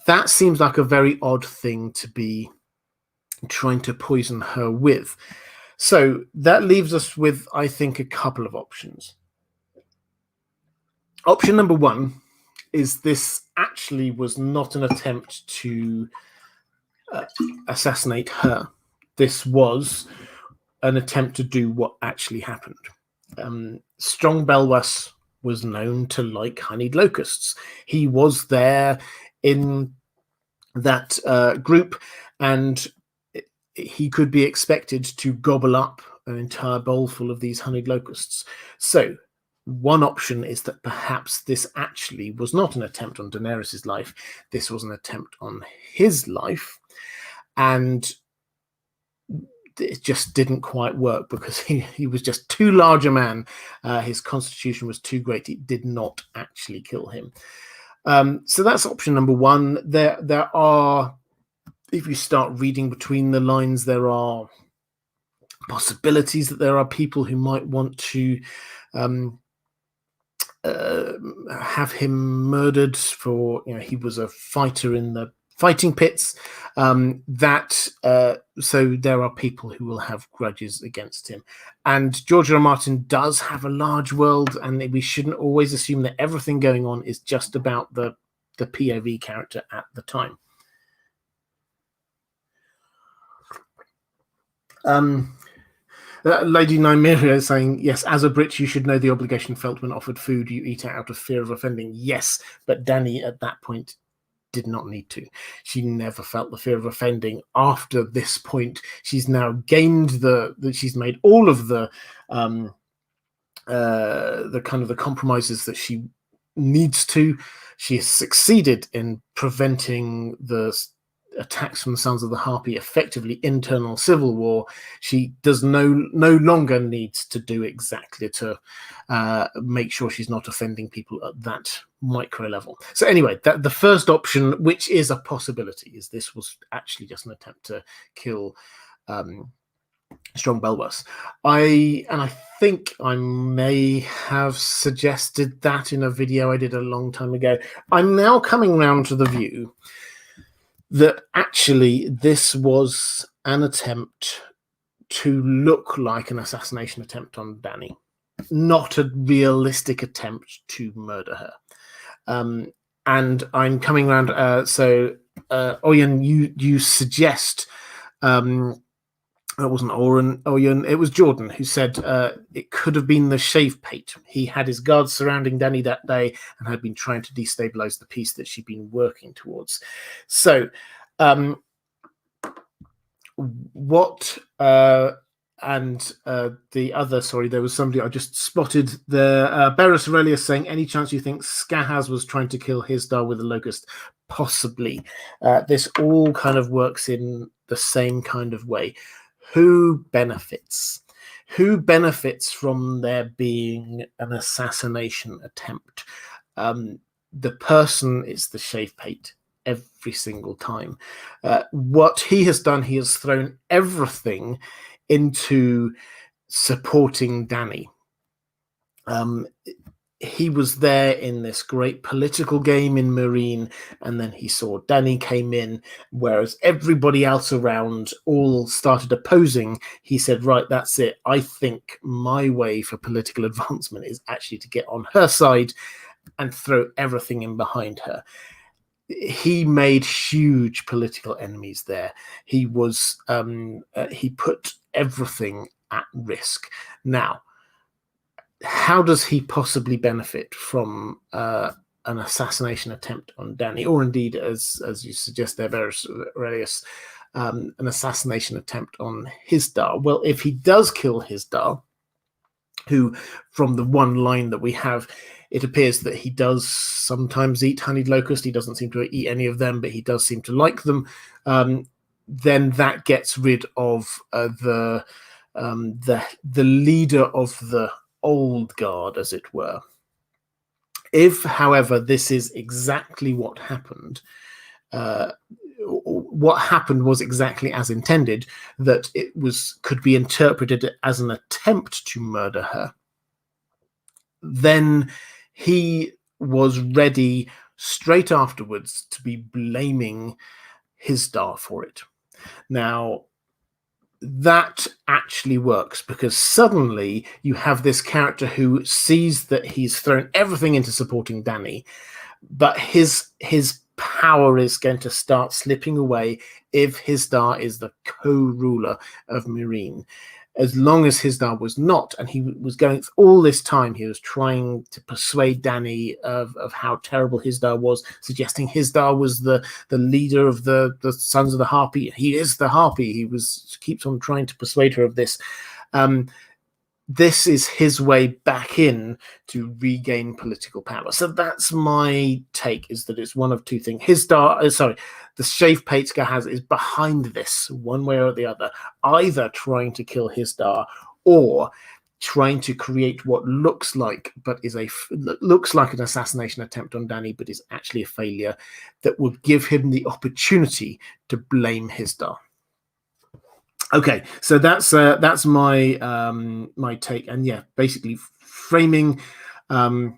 that seems like a very odd thing to be trying to poison her with. So that leaves us with, I think, a couple of options. Option number one is this actually was not an attempt to assassinate her. This was an attempt to do what actually happened. Strong Belwas was known to like honeyed locusts. He was there in that group, and he could be expected to gobble up an entire bowl full of these honeyed locusts. So one option is that perhaps this actually was not an attempt on Daenerys' life. This was an attempt on his life, and it just didn't quite work because he was just too large a man. His constitution was too great. It did not actually kill him. So that's option number one. There are, if you start reading between the lines, there are possibilities that there are people who might want to have him murdered for, he was a fighter in the fighting pits. So there are people who will have grudges against him. And George R. R. Martin does have a large world, and we shouldn't always assume that everything going on is just about the POV character at the time. Lady Nymeria is saying, yes, as a Brit, you should know the obligation felt when offered food. You eat it out of fear of offending. Yes, but Dany at that point did not need to. She never felt the fear of offending. After this point, she's now gained she's made all of the kind of the compromises that she needs to. She has succeeded in preventing the attacks from the Sons of the Harpy, effectively internal civil war. She does no longer needs to do exactly to make sure she's not offending people at that micro level. So anyway, the first option, which is a possibility, is this was actually just an attempt to kill strong Belwas. I think I may have suggested that in a video I did a long time ago. I'm now coming round to the view that actually this was an attempt to look like an assassination attempt on Dany, not a realistic attempt to murder her. And I'm coming around. Oyen, you suggest. It wasn't Oyen, it was Jordan who said it could have been the shave pate. He had his guards surrounding Dany that day and had been trying to destabilize the peace that she'd been working towards. So, what and the other, sorry, there was somebody I just spotted there. Berus Aurelius saying, any chance you think Skahaz was trying to kill Hisdar with a locust? Possibly. This all kind of works in the same kind of way. Who benefits? Who benefits from there being an assassination attempt? The person is the shave pate every single time. What he has done, he has thrown everything into supporting Dany. He was there in this great political game in Meereen, and then he saw Dany came in, whereas everybody else around all started opposing. He said, right, that's it. I think my way for political advancement is actually to get on her side and throw everything in behind her. He made huge political enemies there. He was he put everything at risk. Now, how does he possibly benefit from an assassination attempt on Dany, or indeed, as you suggest there, Berus Aurelius, an assassination attempt on Hisdar? Well, if he does kill Hisdar, who, from the one line that we have, it appears that he does sometimes eat honeyed locust. He doesn't seem to eat any of them, but he does seem to like them. Then that gets rid of the leader of the old guard, as it were. If, however, this is exactly what happened, what happened was exactly as intended, that it could be interpreted as an attempt to murder her, then he was ready straight afterwards to be blaming Hisdar for it. Now, that actually works, because suddenly you have this character who sees that he's thrown everything into supporting Dany, but his power is going to start slipping away if Hisdar is the co-ruler of Meereen. As long as Hisdar was not, and he was going all this time, he was trying to persuade Dany of how terrible Hisdar was, suggesting Hisdar was the leader of the Sons of the Harpy. He is the Harpy. He keeps on trying to persuade her of this. This is his way back in to regain political power. So that's my take, is that it's one of two things. The Shave Pate Skahaz is behind this one way or the other, either trying to kill Hisdar or trying to create what looks like an assassination attempt on Dany, but is actually a failure that would give him the opportunity to blame Hisdar. Okay, so that's my my take, and yeah, basically framing. Sheev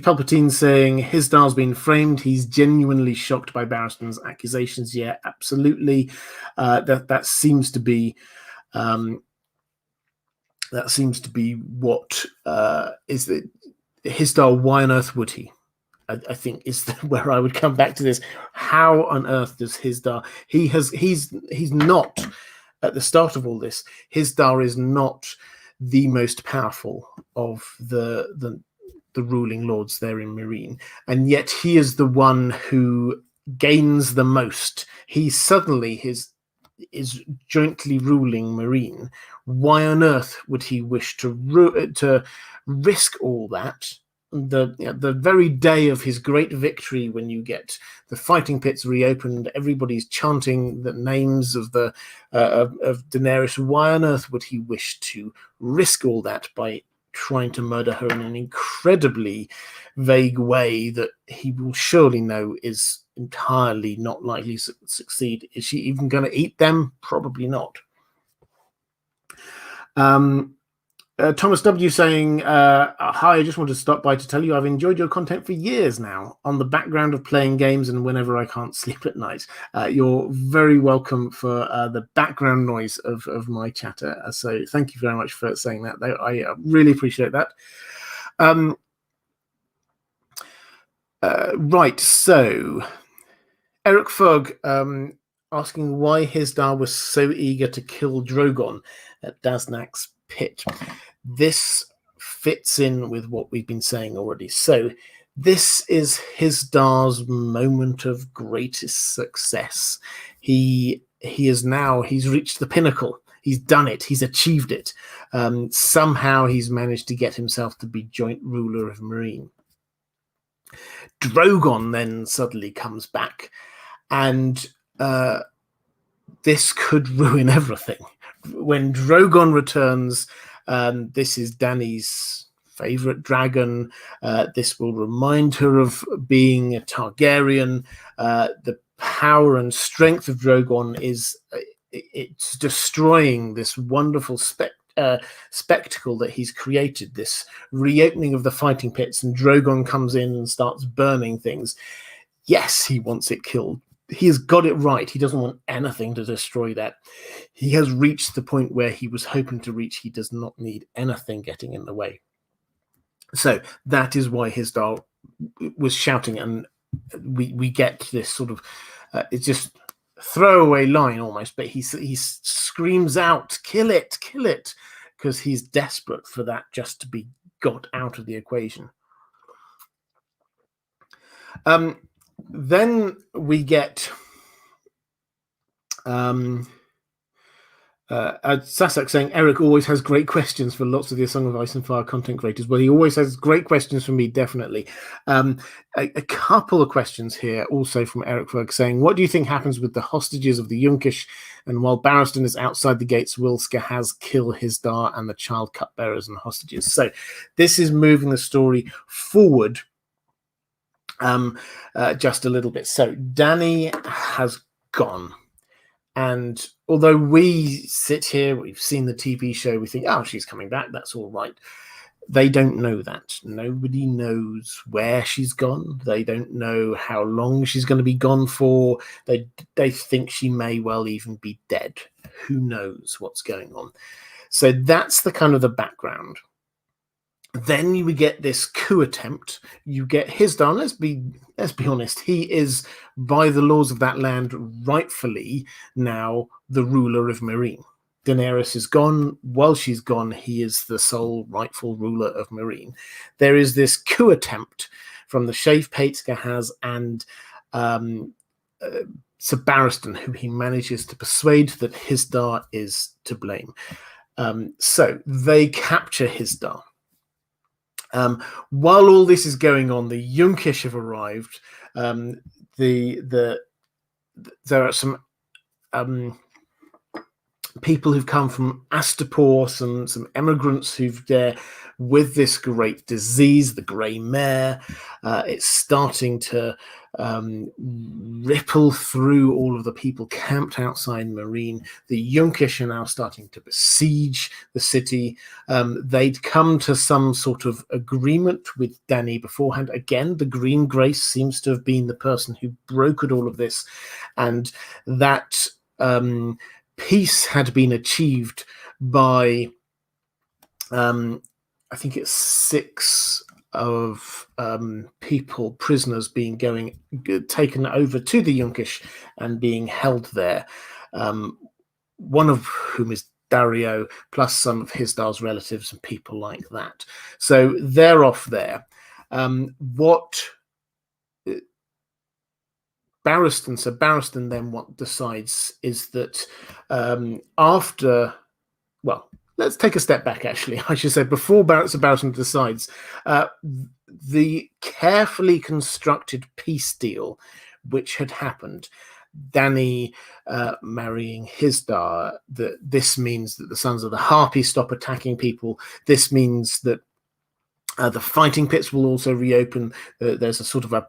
Palpatine saying Hisdar's been framed. He's genuinely shocked by Barristan's accusations. Yeah, absolutely. That seems to be what is the Hisdar. Why on earth would he? I think is where I would come back to this. How on earth does Hisdar? He's not at the start of all this. Hisdar is not the most powerful of the ruling lords there in Meereen, and yet he is the one who gains the most. He suddenly is jointly ruling Meereen. Why on earth would he wish to risk all that? The very day of his great victory, when you get the fighting pits reopened, everybody's chanting the names of of Daenerys. Why on earth would he wish to risk all that by trying to murder her in an incredibly vague way that he will surely know is entirely not likely to succeed. Is she even going to eat them? Probably not. Thomas W saying, hi, I just wanted to stop by to tell you I've enjoyed your content for years now on the background of playing games and whenever I can't sleep at night. You're very welcome for the background noise of my chatter. So thank you very much for saying that. I really appreciate that. Right, so Eric Fogg asking why Hizdar was so eager to kill Drogon at Daznak's pit. This fits in with what we've been saying already. So this is Hizdar's moment of greatest success. He's reached the pinnacle. He's done it. He's achieved it. Somehow he's managed to get himself to be joint ruler of Meereen. Drogon then suddenly comes back, and this could ruin everything. When Drogon returns, this is Dany's favorite dragon. This will remind her of being a Targaryen. The power and strength of Drogon it's destroying this wonderful spectacle that he's created, this reopening of the fighting pits, and Drogon comes in and starts burning things. Yes, he wants it killed. He has got it right. He doesn't want anything to destroy that. He has reached the point where he was hoping to reach. He does not need anything getting in the way. So that is why Hizdar was shouting, and we get this sort of it's just throwaway line almost, but he screams out, kill it, because he's desperate for that just to be got out of the equation. Then we get Sasak saying Eric always has great questions for lots of the Song of Ice and Fire content creators. Well, he always has great questions for me, definitely. A couple of questions here also from Eric Berg saying, what do you think happens with the hostages of the Youngish? And while Barristan is outside the gates, will Skahaz kill Hizdar and the child cupbearers and hostages? So this is moving the story forward just a little bit. So Dany has gone. And although we sit here, we've seen the TV show, we think, oh, she's coming back, that's all right. They don't know that. Nobody knows where she's gone. They don't know how long she's going to be gone for. They think she may well even be dead. Who knows what's going on? So that's the kind of the background. Then you get this coup attempt. You get Hizdar. Let's be honest. He is, by the laws of that land, rightfully now the ruler of Meereen. Daenerys is gone. While she's gone, he is the sole rightful ruler of Meereen. There is this coup attempt from the Shave Pate Skahaz and Sir Barristan, who he manages to persuade that Hizdar is to blame. So they capture Hizdar. While all this is going on, the Youngish have arrived. There are some people who've come from Astapor, some immigrants who've there with this great disease, the grey mare. It's starting to ripple through all of the people camped outside Meereen. The Youngish are now starting to besiege the city. They'd come to some sort of agreement with Dany beforehand. Again, the Green Grace seems to have been the person who brokered all of this, and that peace had been achieved by I think it's 6 of people, prisoners, being taken over to the Youngish and being held there. One of whom is Dario, plus some of Hizdar's relatives and people like that. So they're off there. What Barristan then what decides is that let's take a step back, actually. I should say, before Sir Barristan decides, the carefully constructed peace deal which had happened, Dany marrying Hizdar, this means that the sons of the Harpy stop attacking people. This means that The fighting pits will also reopen. There's a sort of a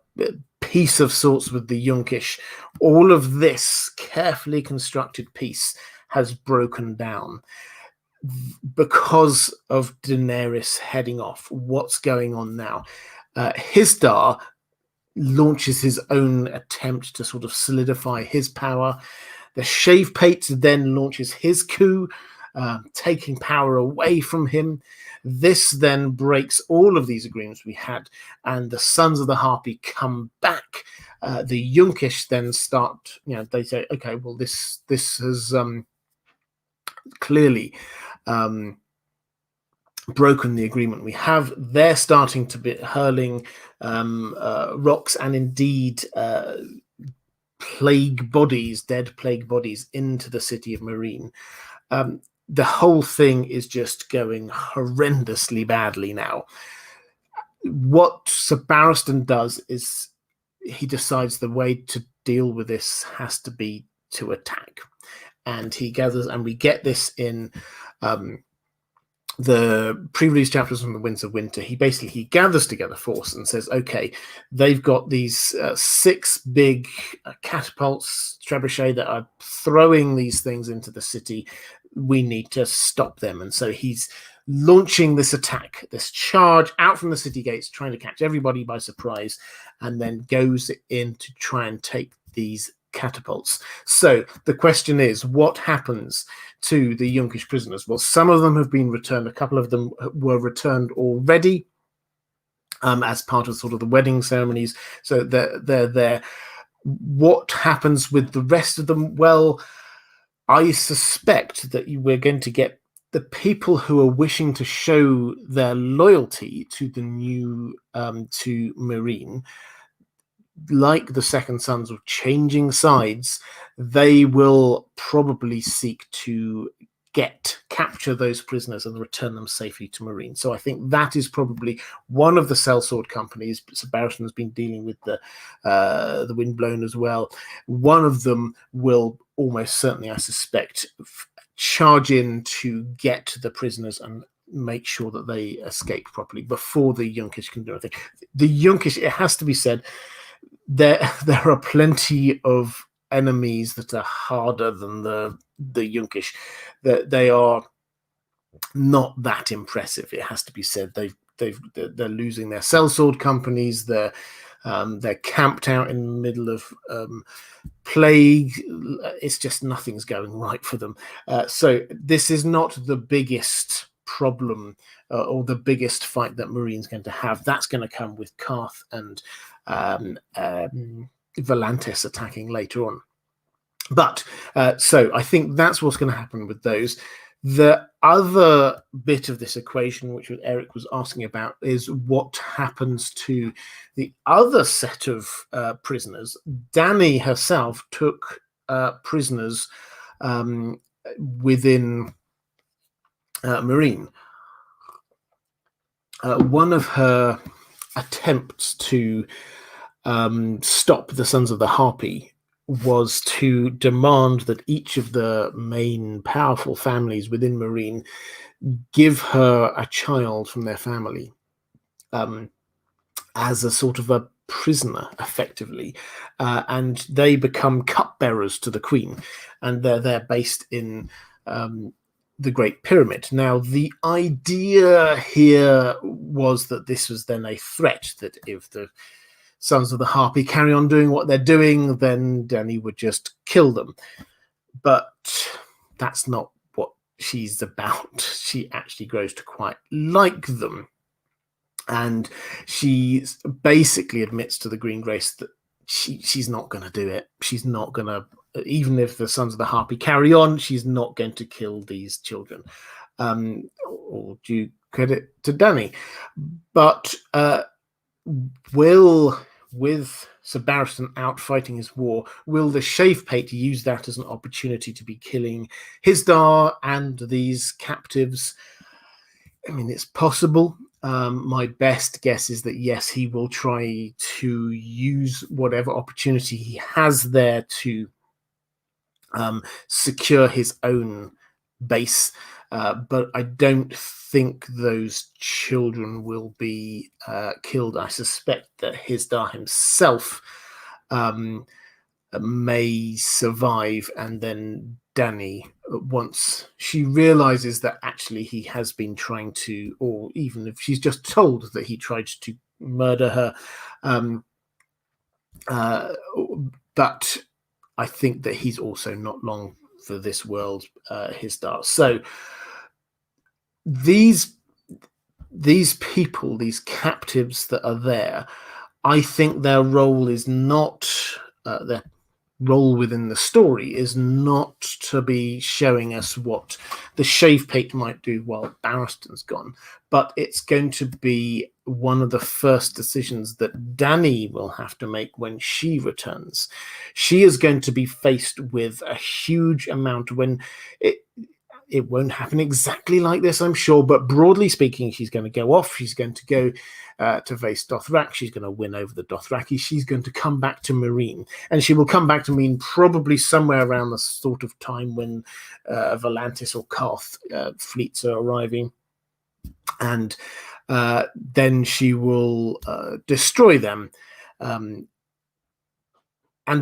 peace of sorts with the Youngish. All of this carefully constructed peace has broken down because of Daenerys heading off. What's going on now? Hisdar launches his own attempt to sort of solidify his power. The Shave Pate then launches his coup, taking power away from him. This then breaks all of these agreements we had, and the Sons of the Harpy come back. The Youngish then start, they say, okay, well, this has clearly broken the agreement we have. They're starting to be hurling rocks and indeed dead plague bodies into the city of Meereen. The whole thing is just going horrendously badly now. What Sir Barristan does is he decides the way to deal with this has to be to attack. And he gathers, and we get this in the pre-release chapters from the Winds of Winter. He gathers together force and says, okay, they've got these 6 big catapults, trebuchet, that are throwing these things into the city. We need to stop them. And so he's launching this attack, this charge out from the city gates, trying to catch everybody by surprise, and then goes in to try and take these catapults. So the question is, what happens to the Youngish prisoners? Well, some of them have been returned. A couple of them were returned already as part of sort of the wedding ceremonies. So they're there. What happens with the rest of them? Well, I suspect that we're going to get the people who are wishing to show their loyalty to the new to Meereen, like the Second Sons of changing sides. They will probably seek to capture those prisoners and return them safely to Meereen. So I think that is probably one of the sellsword companies. Sir Barristan has been dealing with the Windblown as well. One of them will almost certainly, I suspect, charge in to get the prisoners and make sure that they escape properly before the Youngish can do anything. The Youngish, it has to be said, there are plenty of enemies that are harder than the Youngish. That they are not that impressive. It has to be said. They're losing their sellsword companies. They're camped out in the middle of plague. It's just nothing's going right for them. So this is not the biggest problem or the biggest fight that Meereen's going to have. That's going to come with Karth and Volantis attacking later on. But so I think that's what's going to happen with those. The other bit of this equation, which Eric was asking about, is what happens to the other set of prisoners. Dany herself took prisoners within Meereen. One of her attempts to stop the Sons of the Harpy was to demand that each of the main powerful families within Meereen give her a child from their family as a sort of a prisoner, effectively, and they become cupbearers to the Queen, and they're based in the Great Pyramid. Now, the idea here was that this was then a threat, that if the Sons of the Harpy carry on doing what they're doing, then Dany would just kill them. But that's not what she's about. She actually grows to quite like them. And she basically admits to the Green Grace that she's not going to do it. She's not going to, even if the Sons of the Harpy carry on, she's not going to kill these children. Or due credit to Dany. But with Sir Barristan out fighting his war, will the Shave Pate use that as an opportunity to be killing Hisdar and these captives? I mean, it's possible. My best guess is that yes, he will try to use whatever opportunity he has there to secure his own base, but I don't think those children will be killed. I suspect that Hizdar himself may survive, and then Dany, once she realizes that actually he has been trying to, or even if she's just told that he tried to murder her, but I think that he's also not long for this world, Hizdar. So these people, these captives that are there, I think their role is not their role within the story is not to be showing us what the Shave Pate might do while Barristan's gone, but it's going to be one of the first decisions that Dany will have to make when she returns. She is going to be faced with a huge amount when it won't happen exactly like this, I'm sure, but broadly speaking, she's going to go off. She's going to go to face Dothraki. She's going to win over the Dothraki. She's going to come back to Meereen, and she will come back to Meereen probably somewhere around the sort of time when Volantis or Karth fleets are arriving, and then she will destroy them and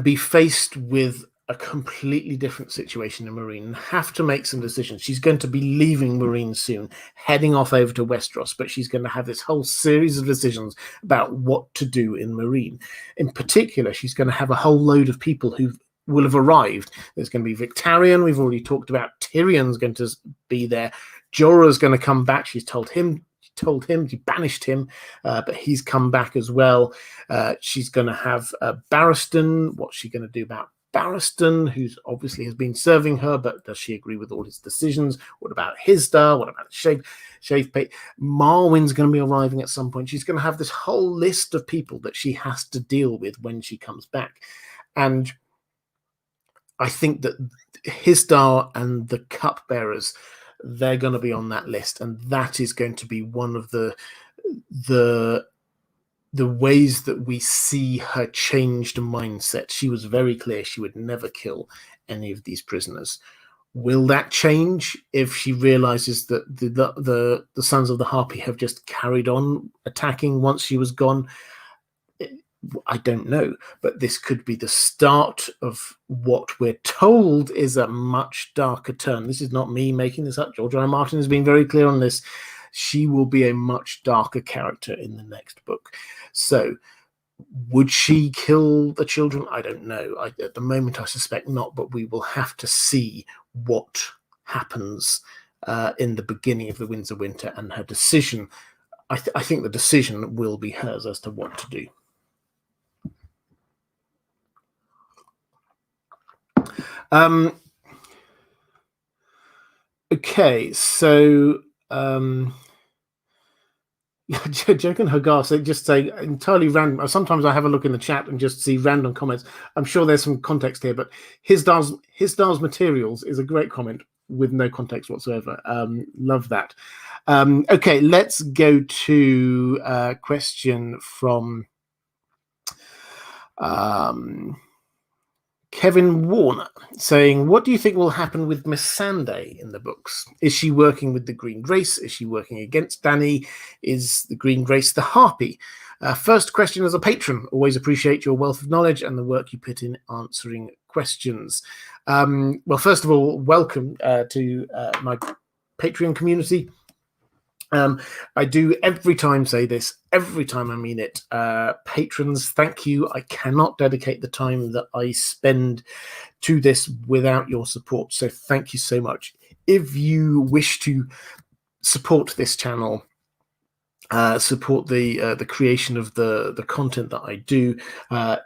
be faced with a completely different situation in Meereen and have to make some decisions. She's going to be leaving Meereen soon, heading off over to Westeros, but she's going to have this whole series of decisions about what to do in Meereen. In particular, she's going to have a whole load of people who will have arrived. There's going to be Victarion. We've already talked about Tyrion's going to be there. Jorah's going to come back. She banished him, but he's come back as well. She's going to have Barristan. What's she going to do about Barristan, who's obviously has been serving her, but does she agree with all his decisions? What about Hizdar? What about Shave Pate? Marwyn's going to be arriving at some point. She's going to have this whole list of people that she has to deal with when she comes back. And I think that Hizdar and the cupbearers, they're going to be on that list, and that is going to be one of the ways that we see her changed mindset. She was very clear she would never kill any of these prisoners. Will that change if she realizes that the Sons of the Harpy have just carried on attacking once she was gone? I don't know, but this could be the start of what we're told is a much darker turn. This is not me making this up. George R. R. Martin has been very clear on this. She will be a much darker character in the next book. So would she kill the children? I don't know. At the moment, I suspect not, but we will have to see what happens in the beginning of the Winds of Winter, and her decision. I think the decision will be hers as to what to do. Okay, so Joke and Hagar just say entirely random. Sometimes I have a look in the chat and just see random comments. I'm sure there's some context here, but Hizdar's materials is a great comment with no context whatsoever. Love that. Okay, let's go to a question from Kevin Warner saying, what do you think will happen with Missandei in the books? Is she working with the Green Grace? Is she working against Dany? Is the Green Grace the Harpy? First question as a patron. Always appreciate your wealth of knowledge and the work you put in answering questions. Well, first of all, welcome to my Patreon community. I do every time say this, every time I mean it. Patrons, thank you. I cannot dedicate the time that I spend to this without your support. So thank you so much. If you wish to support this channel, support the creation of the content that I do,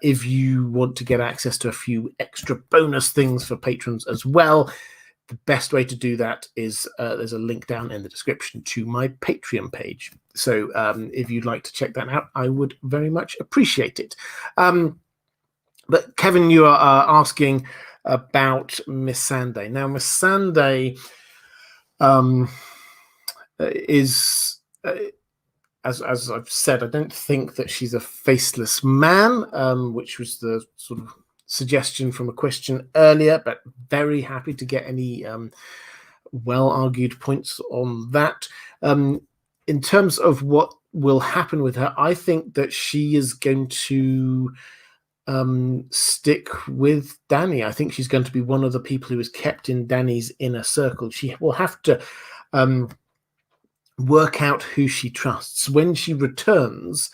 if you want to get access to a few extra bonus things for patrons as well, the best way to do that is there's a link down in the description to my Patreon page. So if you'd like to check that out, I would very much appreciate it. But Kevin, you are asking about Missandei. Now, Missandei is, as I've said, I don't think that she's a faceless man, which was the sort of suggestion from a question earlier, but very happy to get any well-argued points on that. In terms of what will happen with her, I think that she is going to stick with Dany. I think she's going to be one of the people who is kept in Dany's inner circle. She will have to work out who she trusts. When she returns,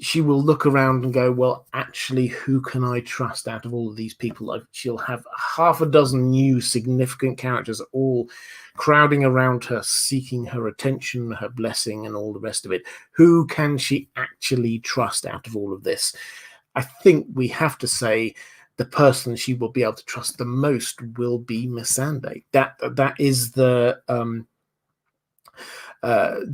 she will look around and go, well, actually, who can I trust out of all of these people? She'll have half a dozen new significant characters all crowding around her, seeking her attention, her blessing, and all the rest of it. Who can she actually trust out of all of this? I think we have to say the person she will be able to trust the most will be Missandei. That is the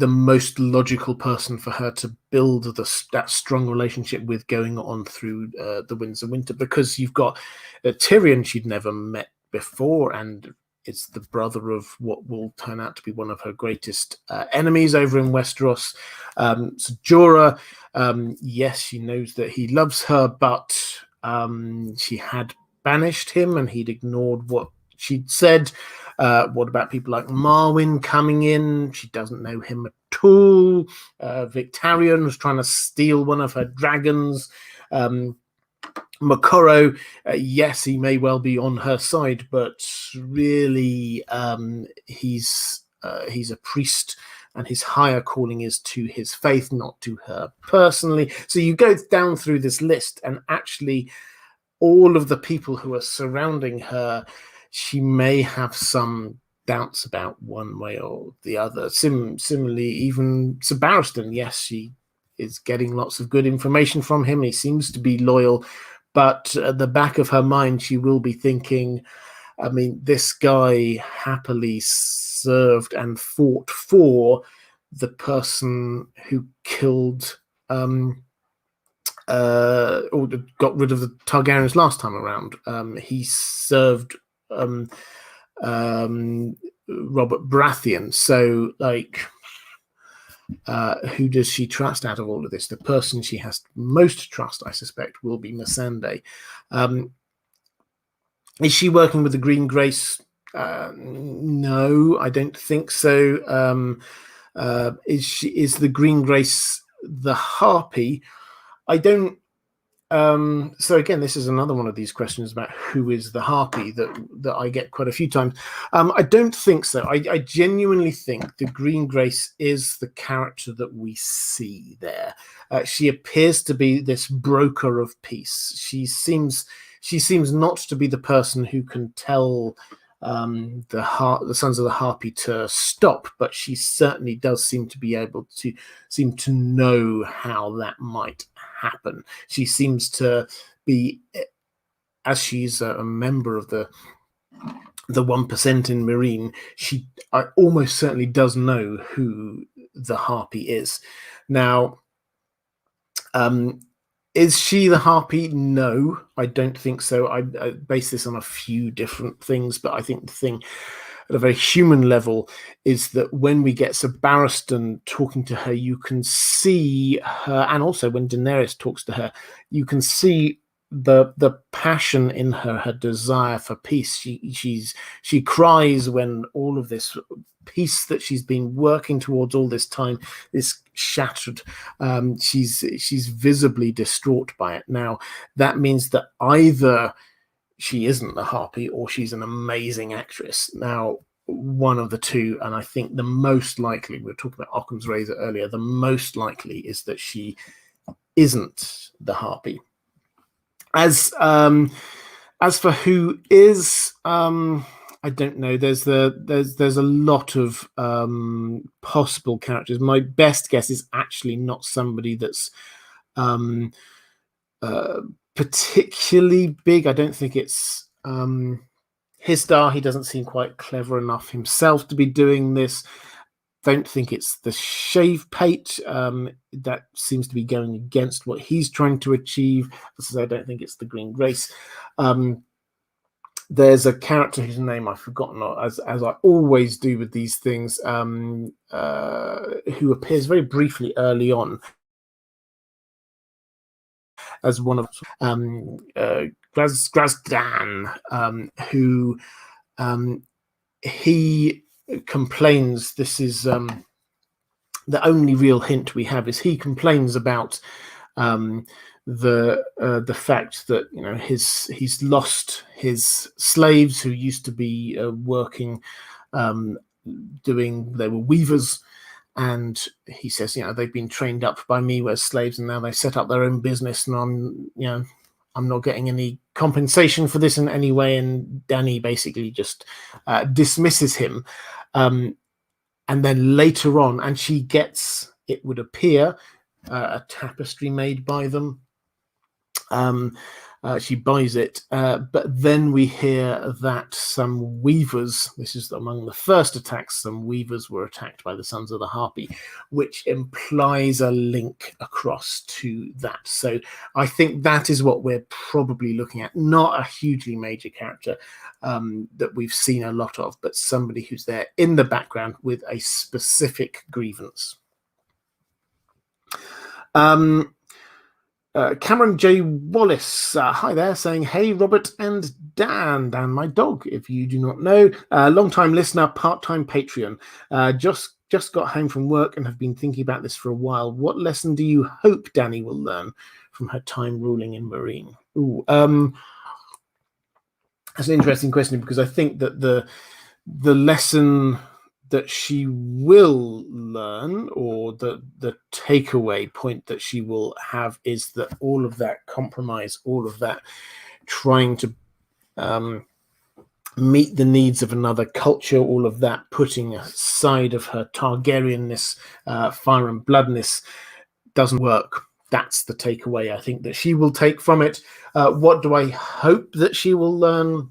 most logical person for her to build that strong relationship with going on through the Winds of Winter, because you've got Tyrion she'd never met before, and it's the brother of what will turn out to be one of her greatest enemies over in Westeros. So Jorah, yes, she knows that he loves her, but she had banished him and he'd ignored what she'd said. What about people like Marwyn coming in? She doesn't know him at all. Victarion was trying to steal one of her dragons. Makoro, yes, he may well be on her side, but really he's a priest, and his higher calling is to his faith, not to her personally. So you go down through this list, and actually all of the people who are surrounding her, she may have some doubts about one way or the other. Similarly, even Sir Barristan, yes, she is getting lots of good information from him. He seems to be loyal, but at the back of her mind, she will be thinking, I mean, this guy happily served and fought for the person who killed or got rid of the Targaryens last time around. He served Robert Baratheon. So, like, who does she trust out of all of this? The person she has most trust, I suspect, will be Missandei. Is she working with the Green Grace? No, I don't think so. Is the Green Grace the Harpy? I don't. So again, this is another one of these questions about who is the Harpy that I get quite a few times. I don't think so. I genuinely think the Green Grace is the character that we see there. She appears to be this broker of peace. She seems not to be the person who can tell the Sons of the Harpy to stop, but she certainly does seem to be able to know how that might happen. She seems to be, as she's a member of the 1% in Meereen, she almost certainly does know who the Harpy is. Now, is she the Harpy? No, I don't think so. I base this on a few different things, but I think the thing at a very human level is that when we get Sir Barristan talking to her, you can see her, and also when Daenerys talks to her, you can see the passion in her desire for peace. She cries when all of this peace that she's been working towards all this time is shattered. She's visibly distraught by it. Now, that means that either she isn't the Harpy or she's an amazing actress. Now, one of the two, and I think the most likely, we were talking about Occam's razor earlier, the most likely is that she isn't the Harpy. As for who is, I don't know. There's a lot of possible characters. My best guess is actually not somebody that's particularly big. I don't think it's Hisdar. He doesn't seem quite clever enough himself to be doing this. Don't think it's the Shave Pate. That seems to be going against what he's trying to achieve. So I don't think it's the Green Grace. There's a character whose name I've forgotten, as I always do with these things, who appears very briefly early on as one of Grazdan, who he complains. This is the only real hint we have, is he complains about the fact that he's lost his slaves who used to be working, they were weavers, and he says they've been trained up by me as slaves, and now they set up their own business, and I'm not getting any compensation for this in any way. And Dany basically just dismisses him. And then later on, and she gets, it would appear, a tapestry made by them. She buys it, but then we hear that some weavers, this is among the first attacks, some weavers were attacked by the Sons of the Harpy, which implies a link across to that. So I think that is what we're probably looking at. Not a hugely major character that we've seen a lot of, but somebody who's there in the background with a specific grievance. Cameron J. Wallace, hi there, saying, hey, Robert and Dan, my dog, if you do not know, long-time listener, part-time Patreon, just got home from work and have been thinking about this for a while. What lesson do you hope Dany will learn from her time ruling in Meereen? That's an interesting question, because I think that the lesson that she will learn, or the takeaway point that she will have, is that all of that compromise, all of that trying to meet the needs of another culture, all of that putting aside of her Targaryenness, fire and bloodness, doesn't work. That's the takeaway I think that she will take from it. What do I hope that she will learn?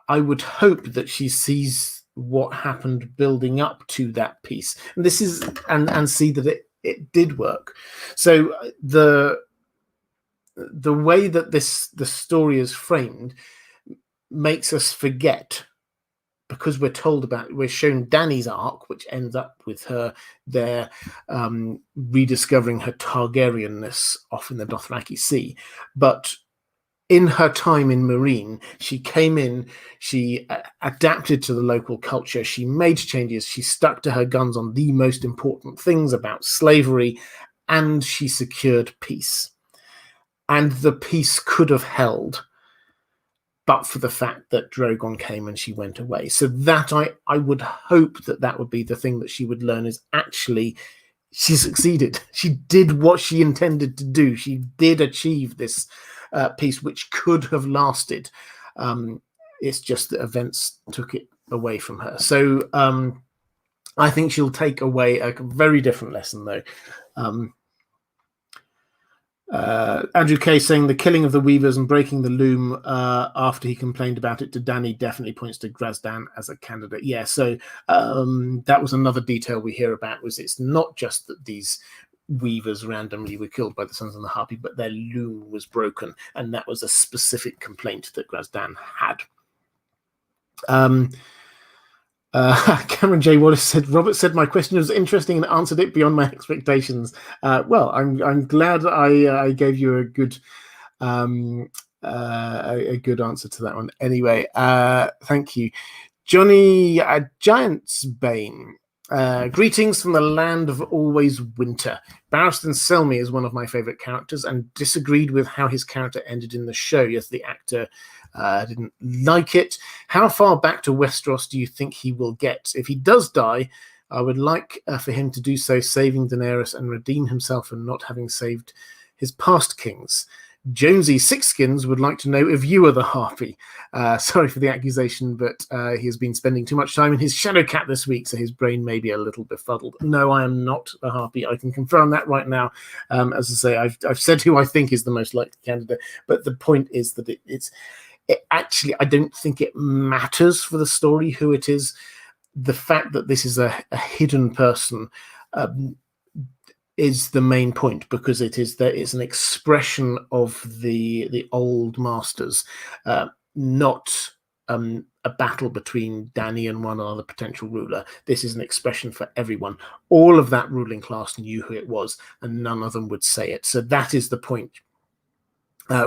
I would hope that she sees what happened building up to that piece, and this is and see that it did work. So the way that the story is framed makes us forget, because we're shown Dany's arc, which ends up with her there rediscovering her Targaryenness off in the Dothraki Sea, but in her time in Meereen, she came in, she adapted to the local culture, she made changes, she stuck to her guns on the most important things about slavery, and she secured peace. And the peace could have held, but for the fact that Drogon came and she went away. So that I would hope that would be the thing that she would learn, is actually she succeeded. She did what she intended to do. She did achieve this piece, which could have lasted. It's just that events took it away from her. So I think she'll take away a very different lesson, though. Andrew Kay saying the killing of the weavers and breaking the loom after he complained about it to Dany definitely points to Grazdan as a candidate. Yeah, so that was another detail we hear about, was it's not just that these weavers randomly were killed by the Sons of the Harpy, but their loom was broken, and that was a specific complaint that Grazdan had. Cameron J. Wallace said, Robert said my question was interesting and answered it beyond my expectations. Well, I'm glad I gave you a good answer to that one. Anyway, thank you. Johnny Giant's Bane. Greetings from the land of always winter. Barristan Selmy is one of my favorite characters, and disagreed with how his character ended in the show. Yes, the actor didn't like it. How far back to Westeros do you think he will get? If he does die, I would like for him to do so, saving Daenerys and redeem himself for not having saved his past kings. Jonesy Sixskins would like to know if you are the Harpy. Sorry for the accusation, but he has been spending too much time in his Shadowcat this week, so his brain may be a little befuddled. No, I am not the Harpy. I can confirm that right now. As I say, I've said who I think is the most likely candidate, but the point is that it actually, I don't think it matters for the story who it is. The fact that this is a hidden person is the main point, because it's an expression of the old masters, not a battle between Dany and one other potential ruler. This is an expression for everyone. All of that ruling class knew who it was, and none of them would say it. So that is the point.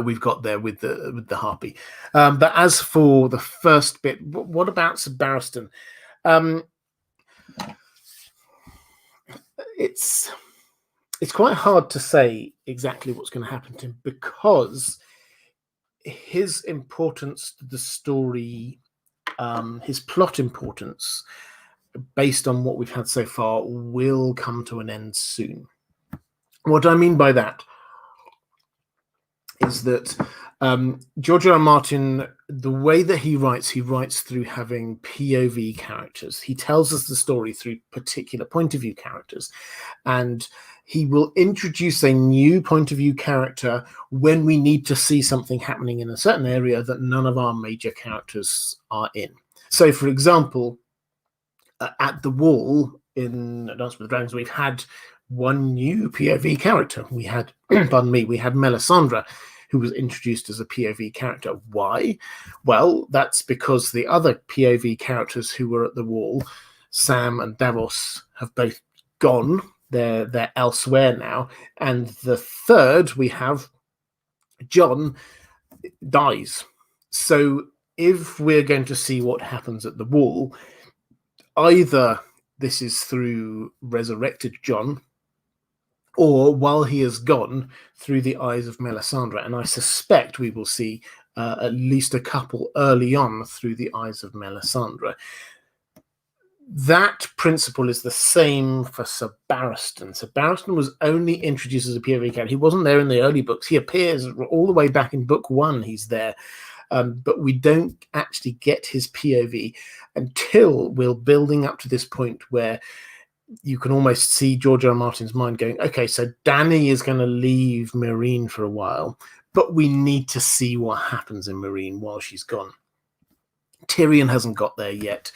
we've got there with the Harpy. But as for the first bit, what about Sir Barristan? It's quite hard to say exactly what's going to happen to him, because his importance to the story, his plot importance, based on what we've had so far, will come to an end soon. What I mean by that is that George R. R. Martin, the way that he writes through having POV characters. He tells us the story through particular point of view characters, and he will introduce a new point of view character when we need to see something happening in a certain area that none of our major characters are in. So, for example, at the Wall in Dance with the Dragons, we've had one new POV character. We had, pardon me, we had Melisandre, who was introduced as a POV character. Why? Well, that's because the other POV characters who were at the Wall, Sam and Davos, have both gone. They're elsewhere now. And the third we have, Jon, dies. So if we're going to see what happens at the Wall, either this is through resurrected Jon, or while he is gone, through the eyes of Melisandre. And I suspect we will see at least a couple early on through the eyes of Melisandre. That principle is the same for Sir Barristan. Sir Barristan was only introduced as a POV character. He wasn't there in the early books. He appears all the way back in book 1. He's there. But we don't actually get his POV until we're building up to this point where you can almost see George R. R. Martin's mind going, okay, so Dany is going to leave Meereen for a while, but we need to see what happens in Meereen while she's gone. Tyrion hasn't got there yet.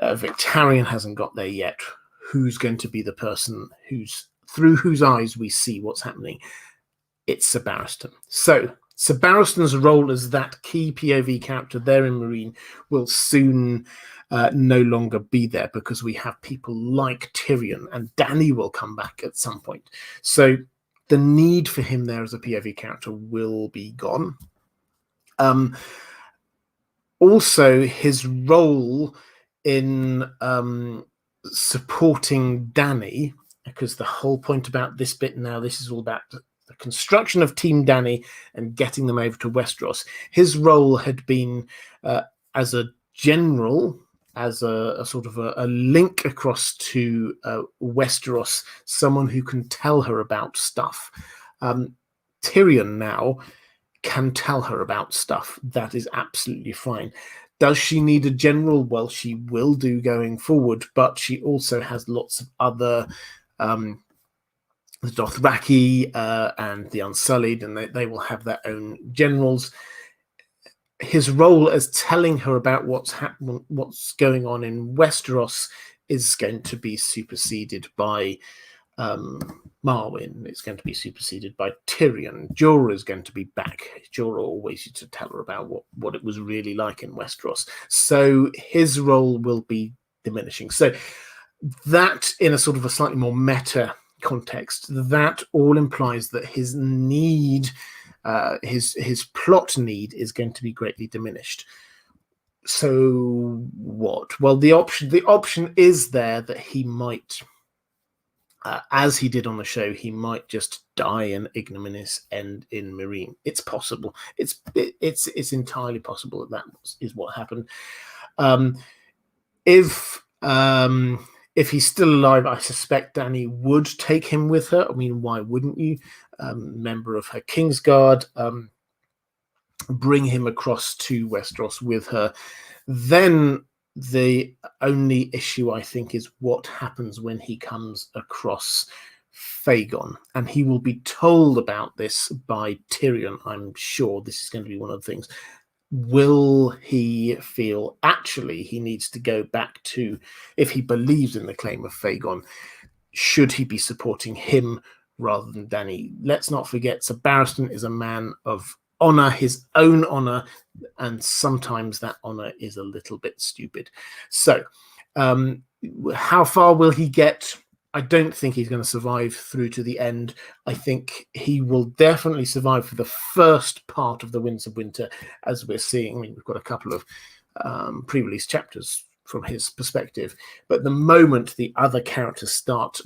Victarion hasn't got there yet. Who's going to be the person through whose eyes we see what's happening? It's Sir Barristan. So Sir Barristan's role as that key POV character there in Meereen will soon no longer be there, because we have people like Tyrion, and Dany will come back at some point. So the need for him there as a POV character will be gone. Also, his role in supporting Dany, because the whole point about this bit now, this is all about the construction of Team Dany and getting them over to Westeros. His role had been as a general, as a sort of a link across to Westeros, someone who can tell her about stuff. Tyrion now can tell her about stuff. That is absolutely fine. Does she need a general? Well, she will do going forward, but she also has lots of other the Dothraki and the Unsullied, and they will have their own generals. His role as telling her about what's going on in Westeros is going to be superseded by Marwyn. It's going to be superseded by Tyrion. Jorah is going to be back. Jorah always used to tell her about what it was really like in Westeros. So his role will be diminishing. So that, in a sort of a slightly more meta context, that all implies that his need, his plot need, is going to be greatly diminished. So what? Well, the option is there that he might, as he did on the show, he might just die an ignominious end in Meereen. It's possible. It's entirely possible that is what happened. If he's still alive, I suspect Dany would take him with her. I mean, why wouldn't you? Member of her Kingsguard, bring him across to Westeros with her. Then the only issue, I think, is what happens when he comes across Fagon. And he will be told about this by Tyrion, I'm sure. This is going to be one of the things. Will he feel actually he needs to go back to, if he believes in the claim of Fagon, should he be supporting him rather than Dany? Let's not forget, Sir Barristan is a man of honor, his own honor, and sometimes that honor is a little bit stupid. So how far will he get? I don't think he's going to survive through to the end. I think he will definitely survive for the first part of the Winds of Winter, as we're seeing. I mean, we've got a couple of pre-release chapters from his perspective, but the moment the other characters start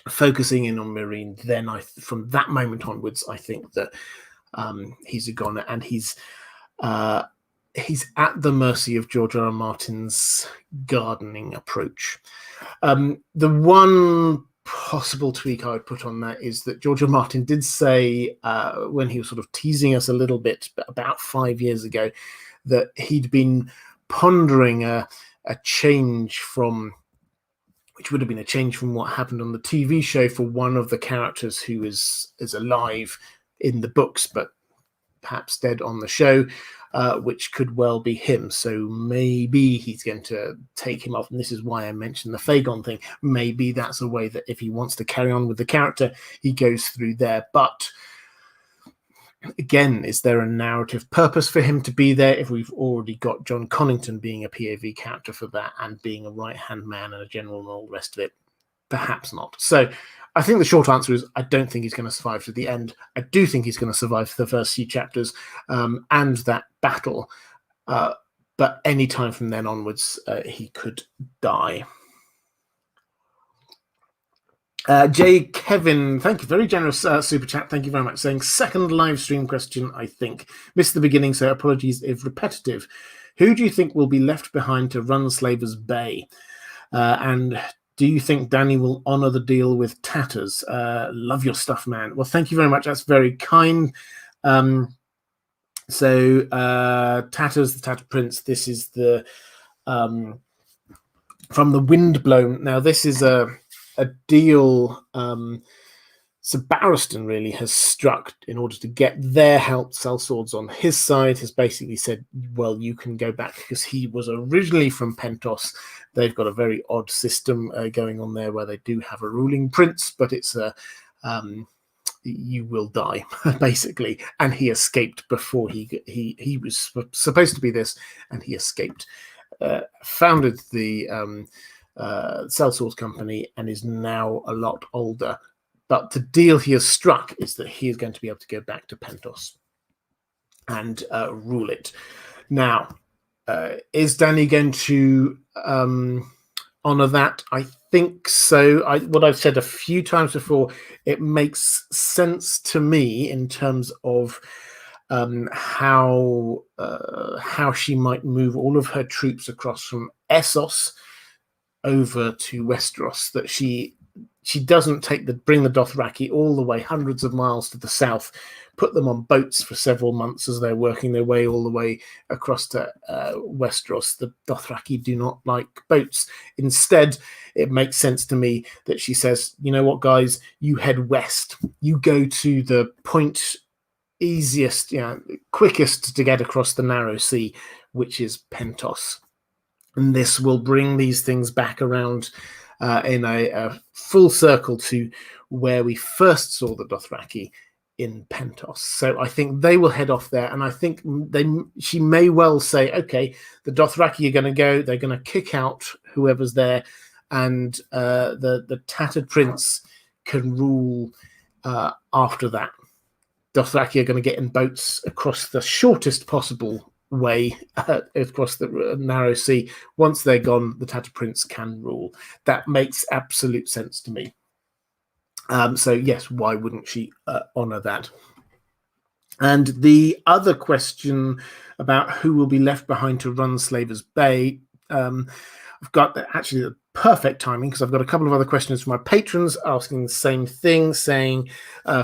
focusing in on Meereen, then from that moment onwards, I think that he's a goner, and he's at the mercy of George R. R. Martin's gardening approach. The one possible tweak I would put on that is that George R. R. Martin did say, when he was sort of teasing us a little bit about 5 years ago, that he'd been pondering a change from, which would have been a change from what happened on the TV show for one of the characters who is alive in the books, but perhaps dead on the show, which could well be him. So maybe he's going to take him off. And this is why I mentioned the Fagon thing. Maybe that's a way that if he wants to carry on with the character, he goes through there. But again, is there a narrative purpose for him to be there if we've already got John Connington being a POV character for that and being a right-hand man and a general and all the rest of it? Perhaps not. So I think the short answer is I don't think he's going to survive to the end. I do think he's going to survive for the first few chapters and that battle. But any time from then onwards, he could die. J. Kevin, thank you. Very generous super chat. Thank you very much. Saying, second live stream question, I think. Missed the beginning, so apologies if repetitive. Who do you think will be left behind to run Slaver's Bay? And do you think Dany will honour the deal with Tatters? Love your stuff, man. Well, thank you very much. That's very kind. So Tatters, the Tatter Prince, this is the from the Windblown. Now, this is a deal Sir Barristan really has struck in order to get their help sell swords on his side. Has basically said, well, you can go back, because he was originally from Pentos. They've got a very odd system going on there where they do have a ruling prince, but it's a you will die basically. And he escaped before he was supposed to be this, and he escaped. Founded the sellswords company and is now a lot older. But the deal he has struck is that he is going to be able to go back to Pentos and rule it. Now, is Dany going to honour that? I think so. What I've said a few times before, it makes sense to me in terms of how she might move all of her troops across from Essos over to Westeros, that she doesn't bring the Dothraki all the way hundreds of miles to the south, put them on boats for several months as they're working their way all the way across to Westeros. The Dothraki do not like boats. Instead, it makes sense to me that she says, you know what, guys, you head west. You go to the point easiest, quickest to get across the narrow sea, which is Pentos. And this will bring these things back around in a full circle to where we first saw the Dothraki in Pentos. So I think they will head off there, and I think she may well say, okay, the Dothraki are going to go, they're going to kick out whoever's there, and the Tattered Prince can rule after that. Dothraki are going to get in boats across the shortest possible way across the narrow sea. Once they're gone, the Tattered Prince can rule. That makes absolute sense to me. So yes, why wouldn't she honour that? And the other question about who will be left behind to run Slaver's Bay, I've got actually the perfect timing, because I've got a couple of other questions from my patrons asking the same thing, saying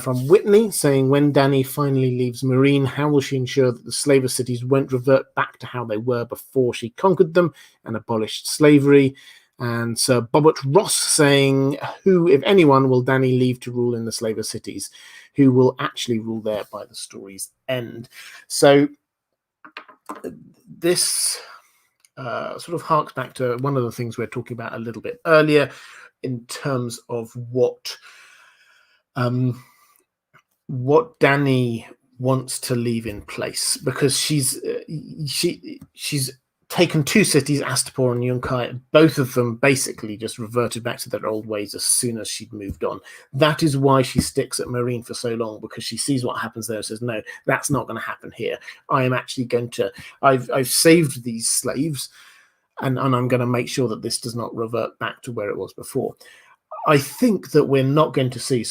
from Whitney, saying, when Dany finally leaves Meereen, how will she ensure that the slaver cities won't revert back to how they were before she conquered them and abolished slavery? And Sir Bobbert Ross saying, who, if anyone, will Dany leave to rule in the slaver cities? Who will actually rule there by the story's end? So this sort of harks back to one of the things we were talking about a little bit earlier in terms of what Dany wants to leave in place, because she's taken two cities, Astapor and Yunkai. Both of them basically just reverted back to their old ways as soon as she'd moved on. That is why she sticks at Meereen for so long, because she sees what happens there and says, no, that's not going to happen here. I am actually going to, I've saved these slaves, and I'm going to make sure that this does not revert back to where it was before. I think that we're not going to see,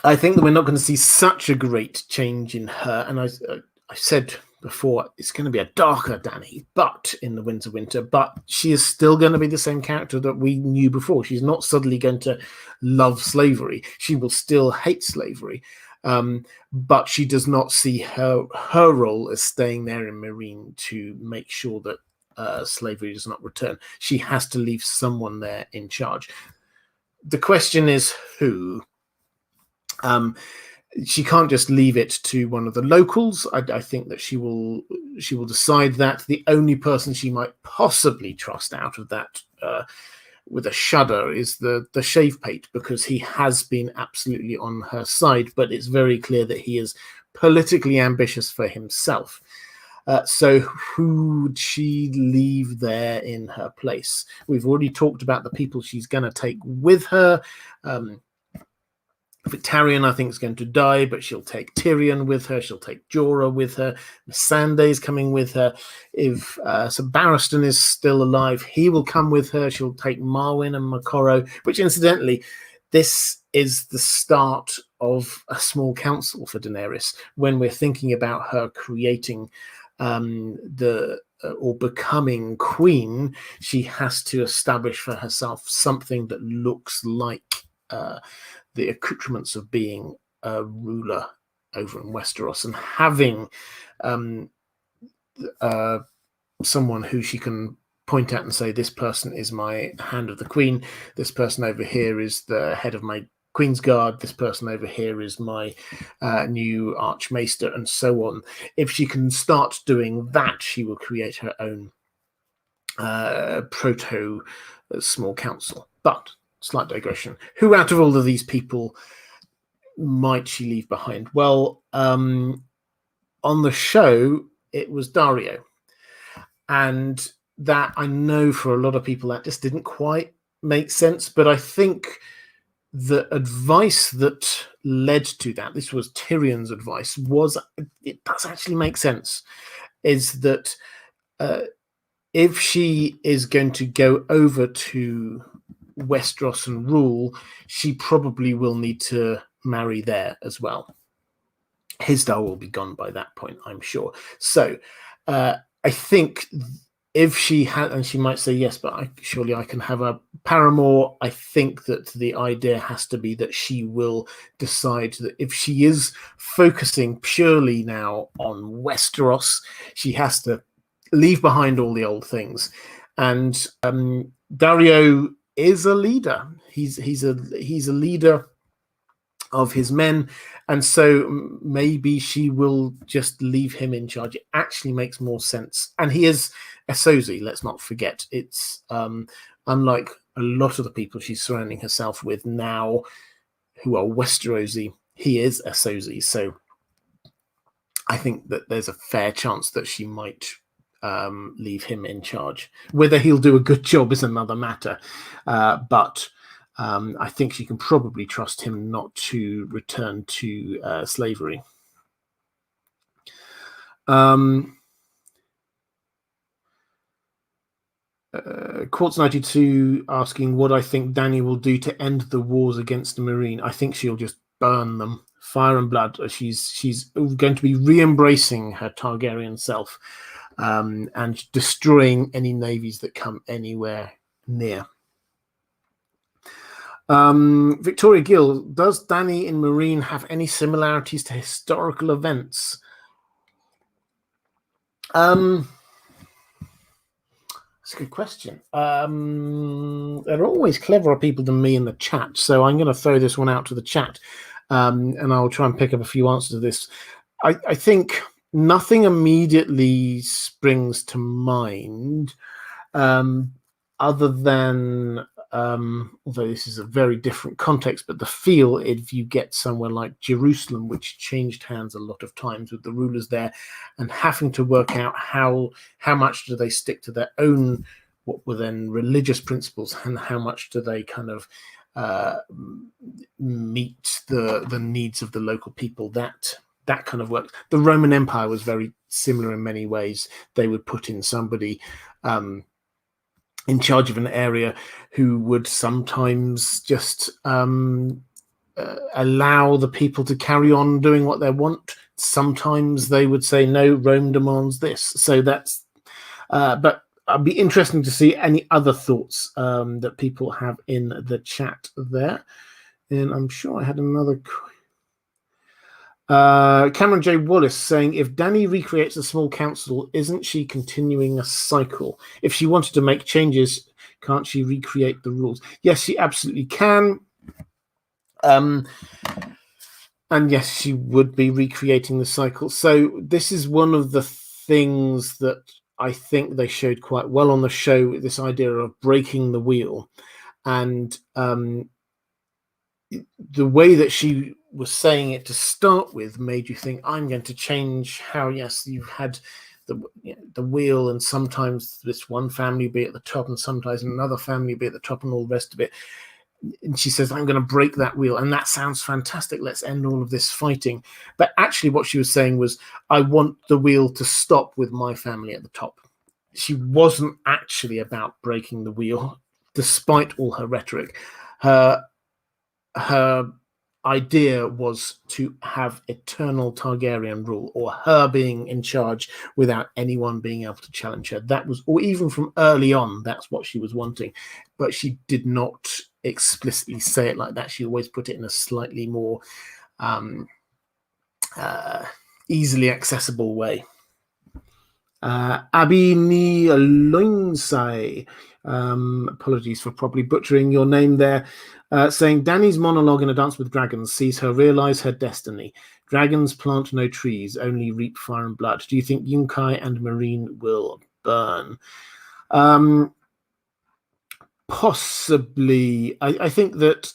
I think that we're not going to see such a great change in her. And I said before, it's going to be a darker Dany, but in the Winter, but she is still going to be the same character that we knew before. She's not suddenly going to love slavery. She will still hate slavery, but she does not see her role as staying there in Meereen to make sure that slavery does not return. She has to leave someone there in charge. The question is who? She can't just leave it to one of the locals. I think that she will decide that. The only person she might possibly trust out of that with a shudder is the Shave Pate, because he has been absolutely on her side, but it's very clear that he is politically ambitious for himself. So who would she leave there in her place? We've already talked about the people she's going to take with her. Victarion, I think, is going to die, but she'll take Tyrion with her. She'll take Jorah with her. Missandei's coming with her. If Sir Barristan is still alive, he will come with her. She'll take Marwyn and Moqorro, which, incidentally, this is the start of a small council for Daenerys. When we're thinking about her creating or becoming queen, she has to establish for herself something that looks like the accoutrements of being a ruler over in Westeros, and having someone who she can point at and say, this person is my hand of the queen, this person over here is the head of my Queen's Guard, this person over here is my new Archmaester, and so on. If she can start doing that, she will create her own proto small council. But slight digression. Who out of all of these people might she leave behind? Well, on the show, it was Daario. And that, I know for a lot of people, that just didn't quite make sense. But I think the advice that led to that, this was Tyrion's advice, it does actually make sense, is that if she is going to go over to Westeros and rule, she probably will need to marry there as well. Hizdahr will be gone by that point, I'm sure. So I think if she had, and she might say yes, but surely I can have a paramour. I think that the idea has to be that she will decide that if she is focusing purely now on Westeros, she has to leave behind all the old things. And Daario is a leader. He's a leader of his men, and so maybe she will just leave him in charge. It actually makes more sense. And he is a Sozi, let's not forget. It's unlike a lot of the people she's surrounding herself with now who are Westerosi, he is a Sozi. So I think that there's a fair chance that she might leave him in charge. Whether he'll do a good job is another matter, but I think she can probably trust him not to return to slavery. Quartz92 asking what I think Dany will do to end the wars against the Meereen. I think she'll just burn them. Fire and blood. She's going to be re-embracing her Targaryen self, and destroying any navies that come anywhere near. Victoria Gill, does Dany in Meereen have any similarities to historical events? That's a good question. There are always cleverer people than me in the chat, so I'm going to throw this one out to the chat, and I'll try and pick up a few answers to this. I think nothing immediately springs to mind, other than although this is a very different context, but the feel, if you get somewhere like Jerusalem, which changed hands a lot of times with the rulers there, and having to work out how much do they stick to their own, what were then religious principles, and how much do they kind of meet the needs of the local people. That kind of work. The Roman Empire was very similar in many ways. They would put in somebody in charge of an area who would sometimes just allow the people to carry on doing what they want. Sometimes they would say, no, Rome demands this. So that's, but I'd be interesting to see any other thoughts that people have in the chat there. And I'm sure I had another. Cameron J. Wallace saying, if Dany recreates a small council, isn't she continuing a cycle? If she wanted to make changes, can't she recreate the rules? Yes, she absolutely can. And yes, she would be recreating the cycle. So this is one of the things that I think they showed quite well on the show, this idea of breaking the wheel. And the way that she was saying it to start with made you think, I'm going to change how, yes, you've had the wheel, and sometimes this one family be at the top and sometimes another family be at the top and all the rest of it. And she says, I'm going to break that wheel. And that sounds fantastic. Let's end all of this fighting. But actually what she was saying was, I want the wheel to stop with my family at the top. She wasn't actually about breaking the wheel, despite all her rhetoric. Her idea was to have eternal Targaryen rule, or her being in charge without anyone being able to challenge her. That was, or even from early on, that's what she was wanting. But she did not explicitly say it like that. She always put it in a slightly more easily accessible way. Abi Ni Alongsai, apologies for probably butchering your name there, saying Dany's monologue in A Dance with Dragons sees her realize her destiny. Dragons plant no trees, only reap fire and blood. Do you think Yunkai and Meereen will burn? Possibly. I think that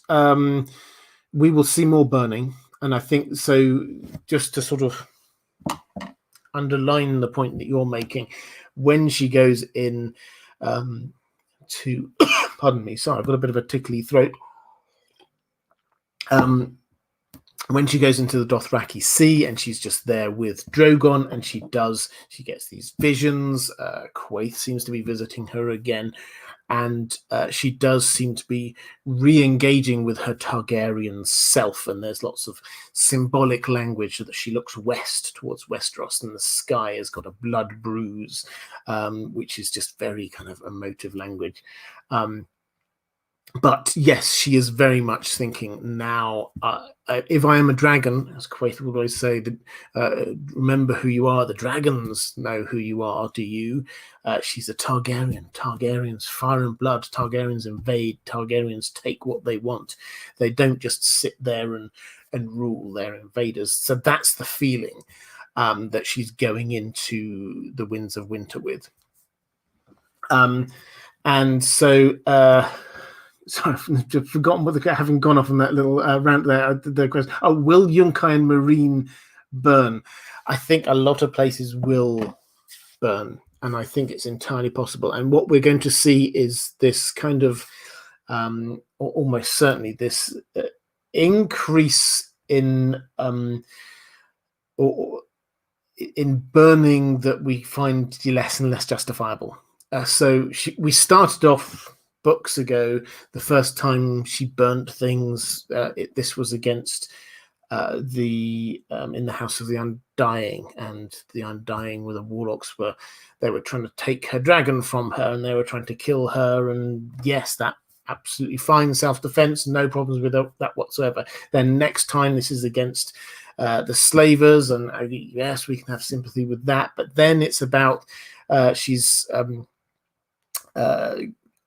we will see more burning, and I think so. Just to sort of underline the point that you're making, when she goes in to pardon me, sorry, I've got a bit of a tickly throat. When she goes into the Dothraki Sea and she's just there with Drogon, and she gets these visions. Quaithe seems to be visiting her again, and she does seem to be re-engaging with her Targaryen self, and there's lots of symbolic language that she looks west towards Westeros, and the sky has got a blood bruise, which is just very kind of emotive language. But yes, she is very much thinking now, if I am a dragon, as Quaithe would always say, remember who you are. The dragons know who you are, do you? She's a Targaryen. Targaryens fire and blood. Targaryens invade. Targaryens take what they want. They don't just sit there and rule. They're invaders. So that's the feeling that she's going into the Winds of Winter with. And so... sorry, I've forgotten what having gone off on that little rant there. The question: will Yunkai and Meereen burn? I think a lot of places will burn, and I think it's entirely possible. And what we're going to see is this kind of, almost certainly, this increase in burning that we find less and less justifiable. So we started off books ago, the first time she burnt things, this was against in the House of the Undying, and the Undying were the warlocks they were trying to take her dragon from her, and they were trying to kill her, and yes, that absolutely fine, self-defense, no problems with that whatsoever. Then next time this is against the slavers, and yes, we can have sympathy with that, but then it's about she's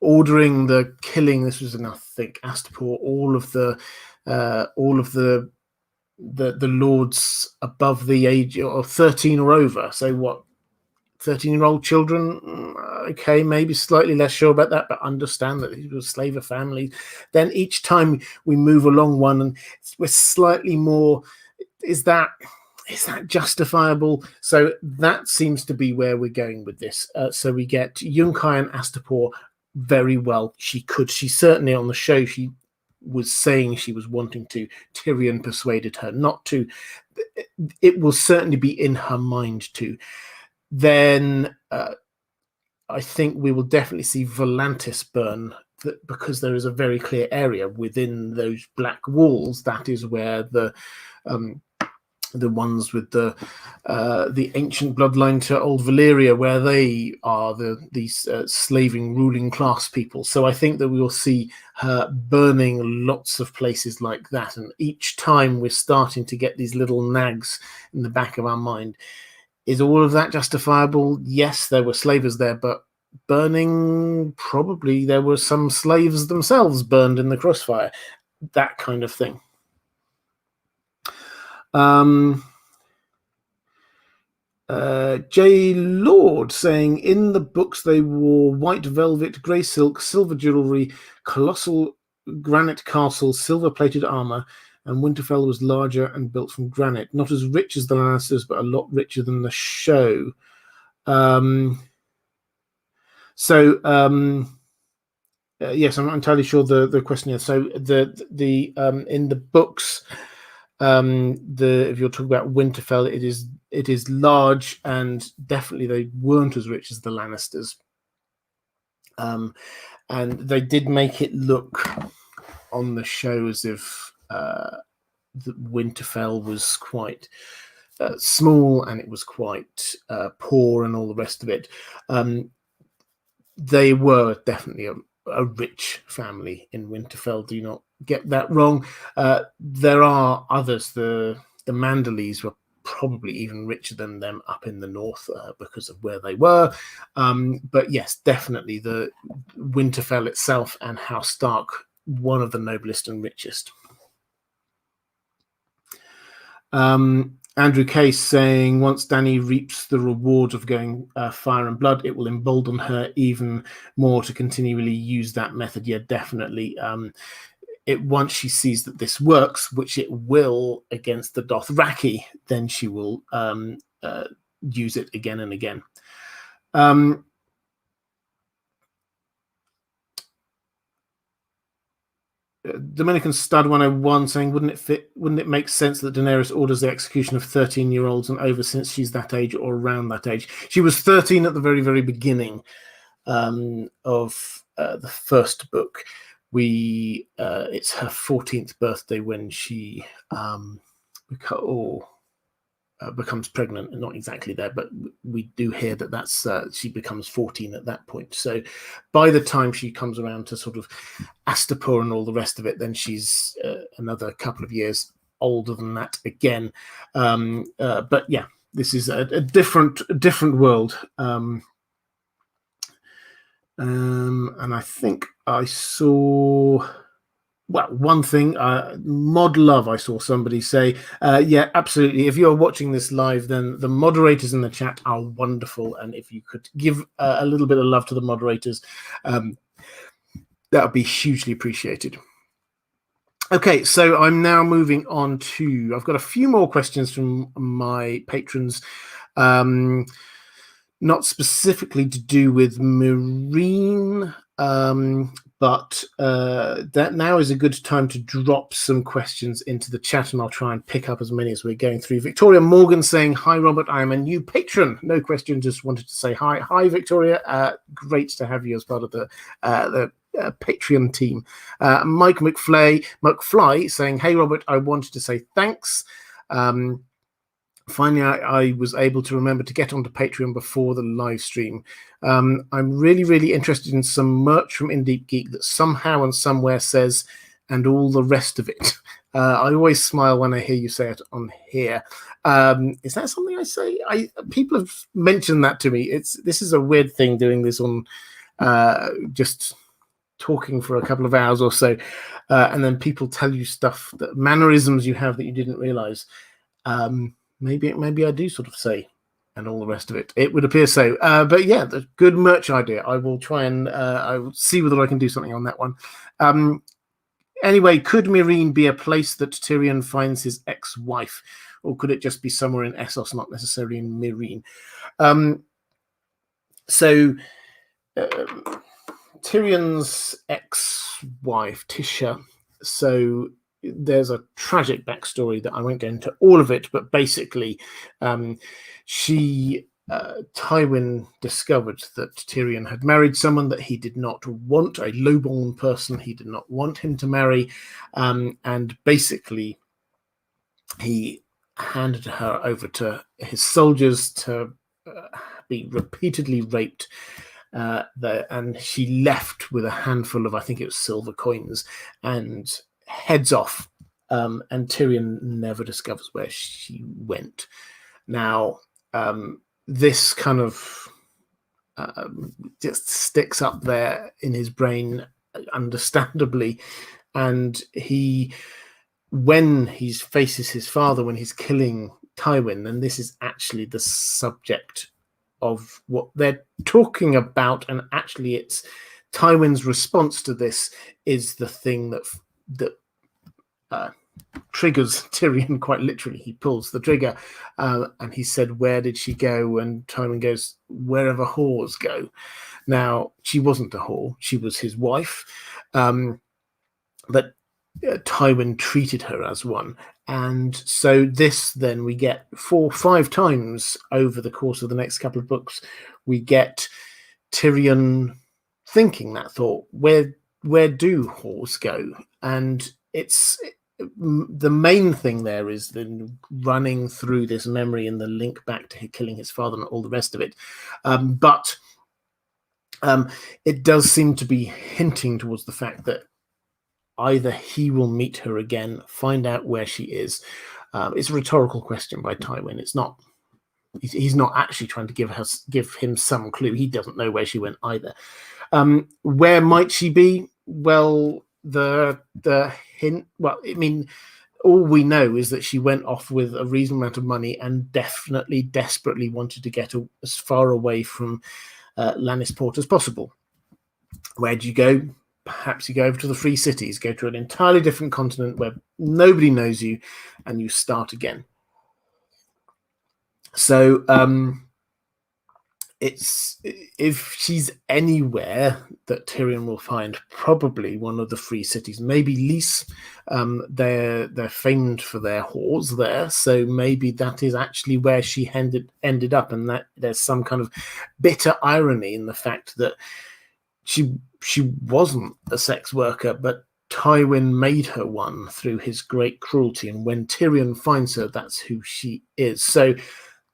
ordering the killing. This was enough, I think, Astapor, all of the lords above the age of 13 or over. So what, 13-year-old children, okay, maybe slightly less sure about that, but understand that these were slaver families. Then each time we move along one, and we're slightly more, is that justifiable? So that seems to be where we're going with this. So we get Yunkai and Astapor very well. She certainly on the show, she was saying she was wanting to. Tyrion persuaded her not to. It will certainly be in her mind to. Then I think we will definitely see Volantis burn, because there is a very clear area within those black walls. That is where the ones with the ancient bloodline to old Valyria, where they are these slaving ruling class people. So I think that we will see her burning lots of places like that. And each time we're starting to get these little nags in the back of our mind. Is all of that justifiable? Yes, there were slavers there, but burning, probably there were some slaves themselves burned in the crossfire. That kind of thing. J. Lord saying, in the books they wore white velvet, grey silk, silver jewellery, colossal granite castles, silver-plated armour, and Winterfell was larger and built from granite. Not as rich as the Lannisters, but a lot richer than the show. Yes, I'm not entirely sure the question is. So the in the books, if you're talking about Winterfell, it is large, and definitely they weren't as rich as the Lannisters. And they did make it look on the show as if Winterfell was quite small, and it was quite poor, and all the rest of it. They were definitely a rich family in Winterfell. Do not get that wrong. There are others. The Manderleys were probably even richer than them up in the north because of where they were. But yes, definitely the Winterfell itself and House Stark, one of the noblest and richest. Andrew Case saying, once Dany reaps the reward of going fire and blood, it will embolden her even more to continually use that method. Yeah, definitely. Once she sees that this works, which it will against the Dothraki, then she will use it again and again. Dominican Stud 101 saying, wouldn't it make sense that Daenerys orders the execution of 13-year-olds and over, since she's that age or around that age? She was 13 at the very, very beginning of the first book. It's her 14th birthday when she becomes pregnant, and not exactly there, but we do hear that that's she becomes 14 at that point. So by the time she comes around to sort of Astapor and all the rest of it, then she's another couple of years older than that again. But yeah, this is a different world. And I think I saw, well, one thing, Mod Love, I saw somebody say, yeah, absolutely. If you're watching this live, then the moderators in the chat are wonderful. And if you could give a little bit of love to the moderators, that would be hugely appreciated. Okay, so I'm now moving on to, I've got a few more questions from my patrons. Not specifically to do with Meereen, but that now is a good time to drop some questions into the chat, and I'll try and pick up as many as we're going through. Victoria Morgan saying, hi, Robert, I am a new patron. No question, just wanted to say hi. Hi, Victoria. Great to have you as part of the Patreon team. Mike McFly saying, hey, Robert, I wanted to say thanks. Finally, I was able to remember to get onto Patreon before the live stream. I'm really, really interested in some merch from Deep Geek that somehow and somewhere says, and all the rest of it. I always smile when I hear you say it on here. Is that something I say? People have mentioned that to me. This is a weird thing, doing this on just talking for a couple of hours or so, and then people tell you stuff, that mannerisms you have that you didn't realize. Maybe I do sort of say and all the rest of it. It would appear so. But yeah, the good merch idea. I will try and I will see whether I can do something on that one. Anyway, could Meereen be a place that Tyrion finds his ex-wife, or could it just be somewhere in Essos, not necessarily in Meereen? Tyrion's ex-wife, Tisha. So there's a tragic backstory that I won't go into all of it, but basically, Tywin discovered that Tyrion had married someone that he did not want, a lowborn person he did not want him to marry, and basically he handed her over to his soldiers to be repeatedly raped. And she left with a handful of, I think it was silver coins, and heads off. And Tyrion never discovers where she went. Now, this kind of just sticks up there in his brain, understandably. And when he faces his father, when he's killing Tywin, and this is actually the subject of what they're talking about, and actually it's Tywin's response to this is the thing that triggers Tyrion quite literally. He pulls the trigger, and he said, "Where did she go?" And Tywin goes, "Wherever whores go." Now, she wasn't a whore; she was his wife, but Tywin treated her as one. And so this, then, we get 4 or 5 times over the course of the next couple of books, we get Tyrion thinking that thought, where do whores go? And it's the main thing there is then running through this memory and the link back to killing his father and all the rest of it. But it does seem to be hinting towards the fact that either he will meet her again, find out where she is. It's a rhetorical question by Tywin. It's not. He's not actually trying to give him some clue. He doesn't know where she went either. Where might she be? Well, the hint. Well, I mean, all we know is that she went off with a reasonable amount of money and definitely, desperately wanted to get as far away from Lannisport as possible. Where do you go? Perhaps you go over to the Free Cities, go to an entirely different continent where nobody knows you, and you start again. So it's, if she's anywhere that Tyrion will find, probably one of the Free Cities, maybe Lys. They're famed for their whores there, so maybe that is actually where she ended up, and that there's some kind of bitter irony in the fact that she wasn't a sex worker, but Tywin made her one through his great cruelty, and when Tyrion finds her, that's who she is. So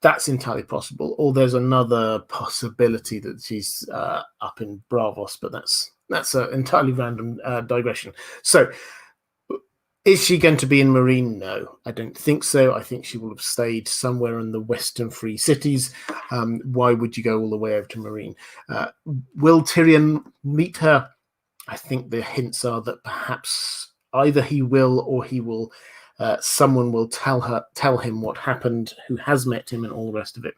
that's entirely possible. Or there's another possibility that she's up in Bravos, but that's an entirely random digression. So is she going to be in Meereen? No, I don't think so. I think she will have stayed somewhere in the Western Free Cities. Why would you go all the way over to Meereen? Will Tyrion meet her? I think the hints are that perhaps either he will, or he will. Someone will tell him what happened, who has met him, and all the rest of it.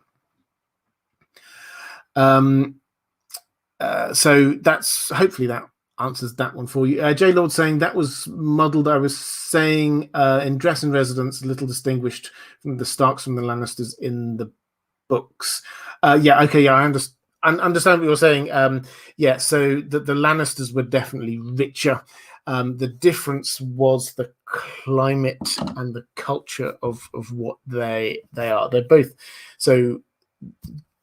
So that's, hopefully that answers that one for you. J Lord saying that was muddled. I was saying in Dress and Residence, a little distinguished from the Starks from the Lannisters in the books. Yeah, okay, yeah, I understand what you're saying. Yeah, so the Lannisters were definitely richer. The difference was the climate and the culture of what they are. They're both, so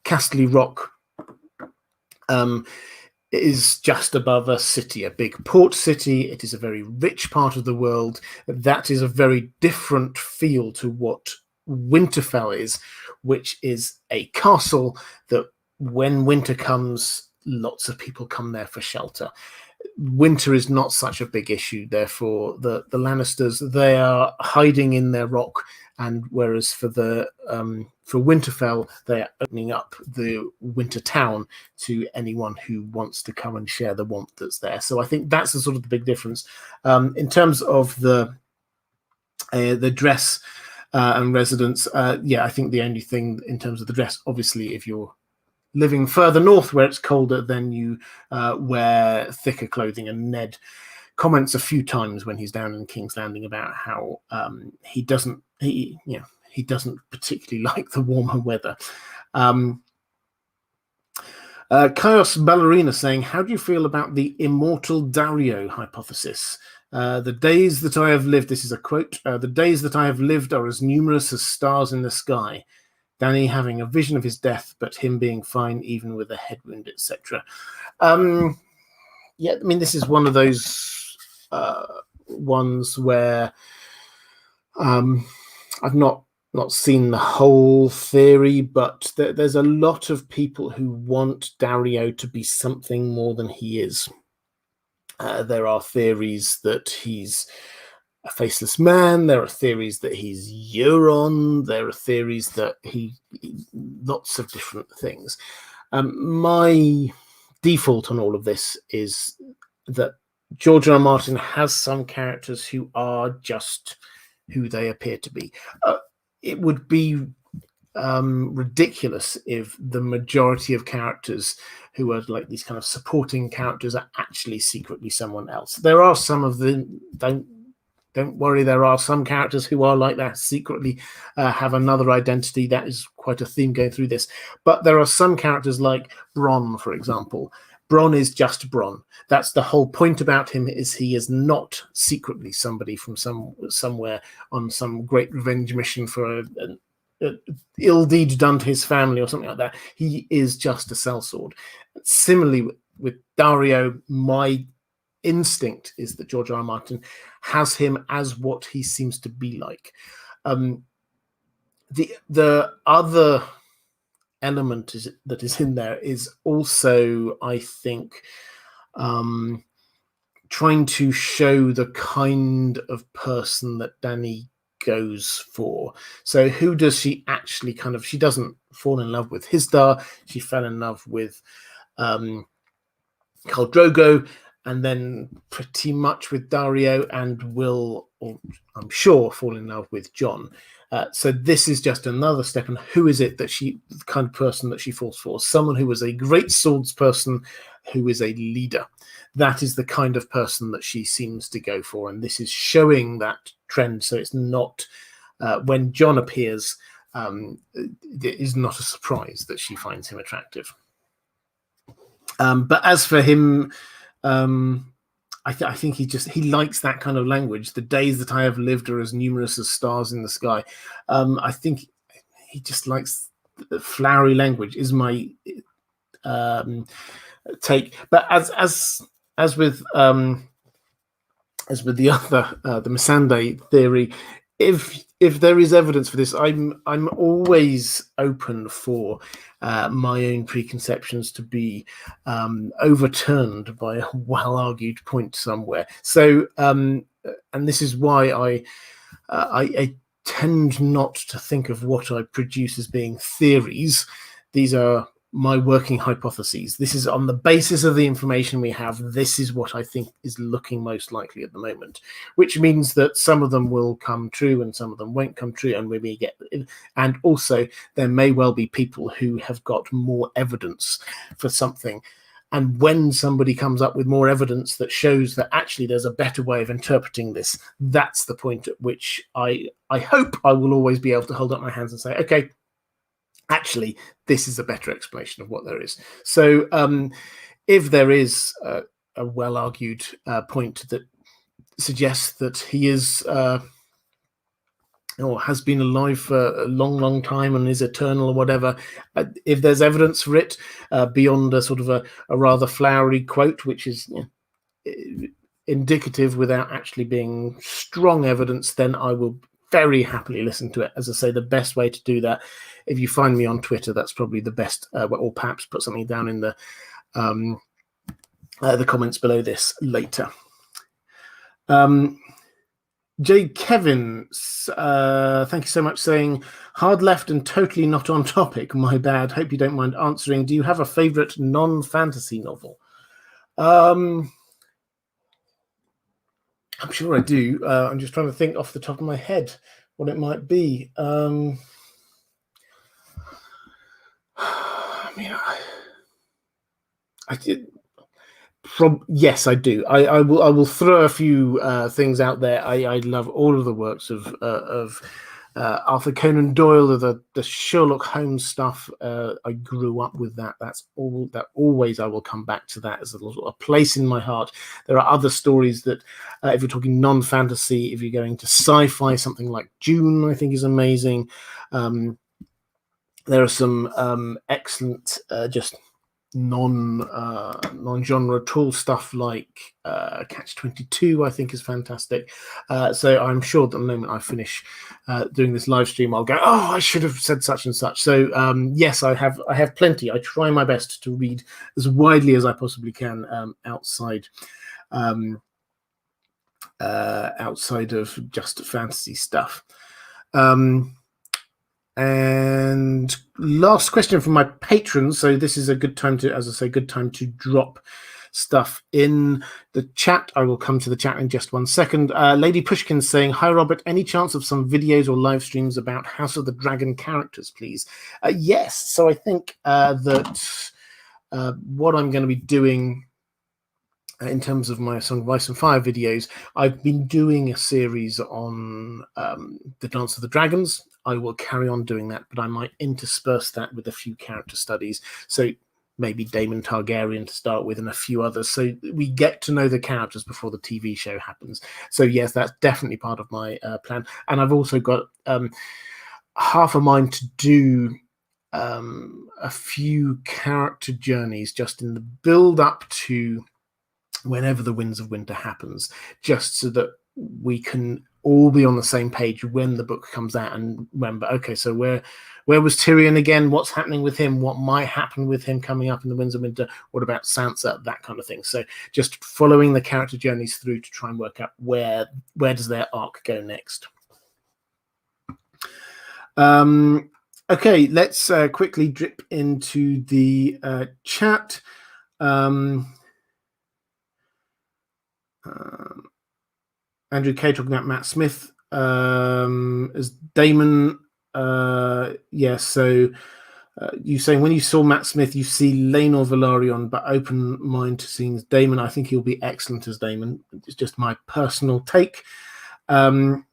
Casterly Rock is just above a city, a big port city. It is a very rich part of the world. That is a very different feel to what Winterfell is, which is a castle that when winter comes, lots of people come there for shelter. Winter is not such a big issue. Therefore, the Lannisters, they are hiding in their rock, and whereas for Winterfell, they are opening up the winter town to anyone who wants to come and share the warmth that's there. So I think that's the sort of the big difference. In terms of the dress, and residents. Yeah, I think the only thing in terms of the dress, obviously, if you're living further north where it's colder, then you wear thicker clothing. And Ned comments a few times when he's down in King's Landing about how he doesn't particularly like the warmer weather. Chaos Ballerina saying, how do you feel about the immortal Dario hypothesis? The days that I have lived, this is a quote, the days that I have lived are as numerous as stars in the sky. Dany having a vision of his death, but him being fine even with a head wound, etc. Yeah, I mean, this is one of those ones where I've not seen the whole theory, but there's a lot of people who want Dario to be something more than he is. There are theories that he's a faceless man. There are theories that he's Euron. There are theories that he lots of different things. My default on all of this is that George R. R. Martin has some characters who are just who they appear to be. It would be ridiculous if the majority of characters who are like these kind of supporting characters are actually secretly someone else. There are some of them. Don't worry, there are some characters who are like that, secretly have another identity. That is quite a theme going through this. But there are some characters like Bronn, for example. Bronn is just Bronn. That's the whole point about him, is he is not secretly somebody from somewhere on some great revenge mission for an ill deed done to his family or something like that. He is just a sellsword. Similarly with Dario, my instinct is that George R. R. Martin has him as what he seems to be like. The other element that is in there is also, I think, trying to show the kind of person that Dany goes for. So who does she actually she doesn't fall in love with Hisdar. She fell in love with Khal Drogo, and then pretty much with Dario, and will, or I'm sure, fall in love with Jon. So this is just another step. And who is it that the kind of person that she falls for? Someone who is a great swords person, who is a leader. That is the kind of person that she seems to go for. And this is showing that trend. So it's not, when Jon appears, it is not a surprise that she finds him attractive. But as for him, I think he likes that kind of language. The days that I have lived are as numerous as stars in the sky. I think he just likes the flowery language, is my take. But as with the other the Missandei theory, if there is evidence for this, I'm always open for my own preconceptions to be overturned by a well-argued point somewhere. So, and this is why I tend not to think of what I produce as being theories. These are my working hypotheses. This is on the basis of the information we have. This is what I think is looking most likely at the moment, which means that some of them will come true and some of them won't come true, and we may get, and also there may well be people who have got more evidence for something. And when somebody comes up with more evidence that shows that actually there's a better way of interpreting this, that's the point at which I hope I will always be able to hold up my hands and say, okay, actually, this is a better explanation of what there is. So if there is a well-argued point that suggests that he is or has been alive for a long, long time and is eternal or whatever, if there's evidence for it beyond a sort of a rather flowery quote, which is indicative without actually being strong evidence, then I will very happily listen to it. As I say, the best way to do that, if you find me on Twitter, that's probably the best, or perhaps put something down in the comments below this later. J. Kevin, thank you so much, saying, hard left and totally not on topic. My bad. Hope you don't mind answering. Do you have a favorite non-fantasy novel? I'm sure I do. I'm just trying to think off the top of my head what it might be. I mean, I did. Yes, I do. I will throw a few things out there. I love all of the works of Arthur Conan Doyle, the Sherlock Holmes stuff. I grew up with that. That's all. That always I will come back to that as a place in my heart. There are other stories that, if you're talking non-fantasy, if you're going to sci-fi, something like Dune, I think is amazing. There are some excellent just non-genre tool stuff like Catch-22, I think is fantastic. So I'm sure that the moment I finish doing this live stream, I'll go, oh, I should have said such and such. So yes, I have plenty. I try my best to read as widely as I possibly can outside of just fantasy stuff. And last question from my patrons. So this is a good time to, as I say, good time to drop stuff in the chat. I will come to the chat in just 1 second. Lady Pushkin saying, hi, Robert, any chance of some videos or live streams about House of the Dragon characters, please? Yes. So I think that what I'm going to be doing in terms of my Song of Ice and Fire videos, I've been doing a series on the Dance of the Dragons. I will carry on doing that, but I might intersperse that with a few character studies. So maybe Daemon Targaryen to start with and a few others. So we get to know the characters before the TV show happens. So yes, that's definitely part of my plan. And I've also got half a mind to do a few character journeys just in the build up to whenever the Winds of Winter happens, just so that we can all be on the same page when the book comes out and remember, okay, so where was Tyrion again? What's happening with him? What might happen with him coming up in the Winds of Winter? What about Sansa? That kind of thing. So just following the character journeys through to try and work out where does their arc go next. Okay, let's quickly drip into the chat. Andrew K talking about Matt Smith as Daemon. Yes, so you saying when you saw Matt Smith, you see Laenor Velaryon, but open mind to seeing Daemon. I think he'll be excellent as Daemon. It's just my personal take. Ellen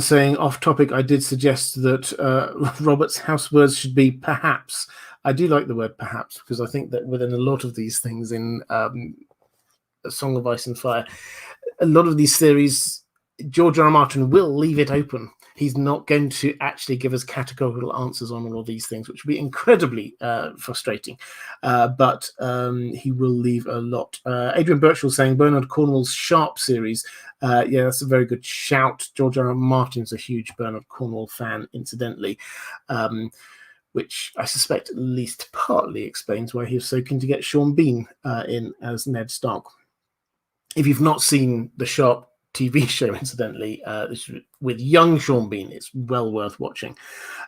saying off topic, I did suggest that Robert's house words should be perhaps. I do like the word perhaps because I think that within a lot of these things in A Song of Ice and Fire, a lot of these series, George R. R. Martin will leave it open. He's not going to actually give us categorical answers on all of these things, which would be incredibly frustrating. But he will leave a lot. Adrian Birchall saying Bernard Cornwell's Sharp series. Yeah, that's a very good shout. George R. R. Martin's a huge Bernard Cornwell fan, incidentally. Which I suspect at least partly explains why he was so keen to get Sean Bean in as Ned Stark. If you've not seen the Sharp TV show, incidentally, with young Sean Bean, it's well worth watching.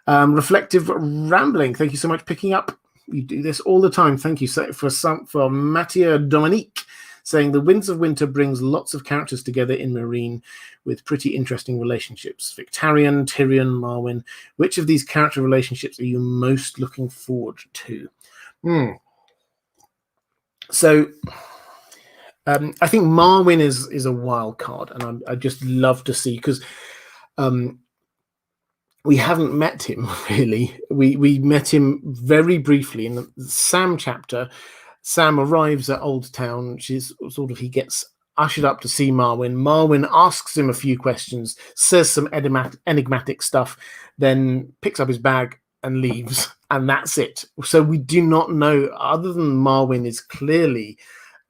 Reflective Rambling, thank you so much for picking up. You do this all the time. Thank you for Mattia Dominique saying the Winds of Winter brings lots of characters together in Meereen with pretty interesting relationships. Victarion, Tyrion, Marwyn. Which of these character relationships are you most looking forward to? So I think Marwyn is a wild card, and I just love to see, because we haven't met him really. We met him very briefly in the Sam chapter. Sam arrives at Old Town. He gets ushered up to see Marwyn. Marwyn asks him a few questions, says some enigmatic stuff, then picks up his bag and leaves, and that's it. So we do not know, other than Marwyn is clearly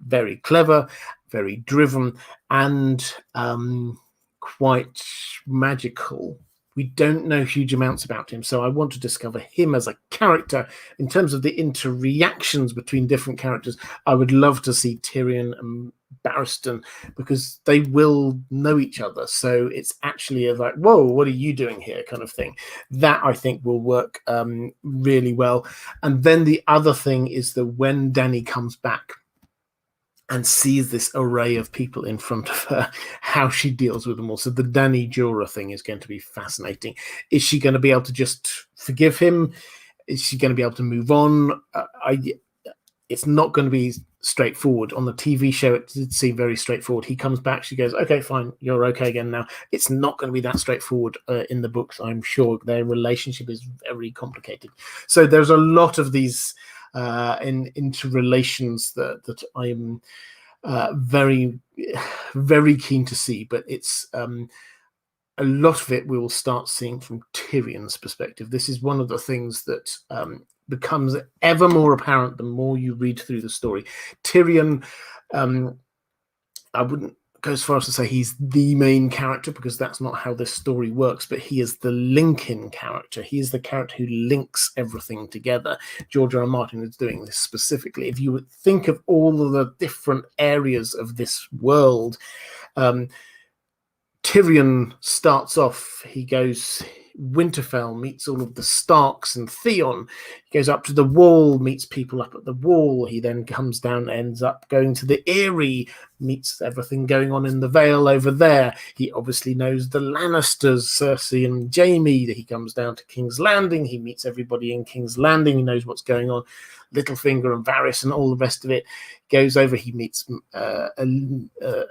very clever, very driven, and quite magical. We don't know huge amounts about him, so I want to discover him as a character. In terms of the interreactions between different characters, I would love to see Tyrion and Barristan, because they will know each other. So it's actually like, whoa, what are you doing here kind of thing. That I think will work really well. And then the other thing is that when Dany comes back, and sees this array of people in front of her, how she deals with them all. So the Dany Jorah thing is going to be fascinating. Is she going to be able to just forgive him? Is she going to be able to move on? It's not going to be straightforward. On the TV show, it did seem very straightforward. He comes back, she goes, okay, fine, you're okay again now. It's not going to be that straightforward in the books, I'm sure. Their relationship is very complicated. So there's a lot of these interrelations that I am very, very keen to see, but it's a lot of it we will start seeing from Tyrion's perspective. This is one of the things that becomes ever more apparent the more you read through the story. Tyrion, I wouldn't go as far as to say he's the main character, because that's not how this story works, but he is the link-in character. He is the character who links everything together. George R. R. Martin is doing this specifically. If you would think of all of the different areas of this world, Tyrion starts off, he goes Winterfell, meets all of the Starks and Theon. He goes up to the Wall, meets people up at the Wall. He then comes down, ends up going to the Eyrie, meets everything going on in the Vale over there. He obviously knows the Lannisters, Cersei and Jaime. He comes down to King's Landing. He meets everybody in King's Landing. He knows what's going on. Littlefinger and Varys and all the rest of it. Goes over, he meets Illyrio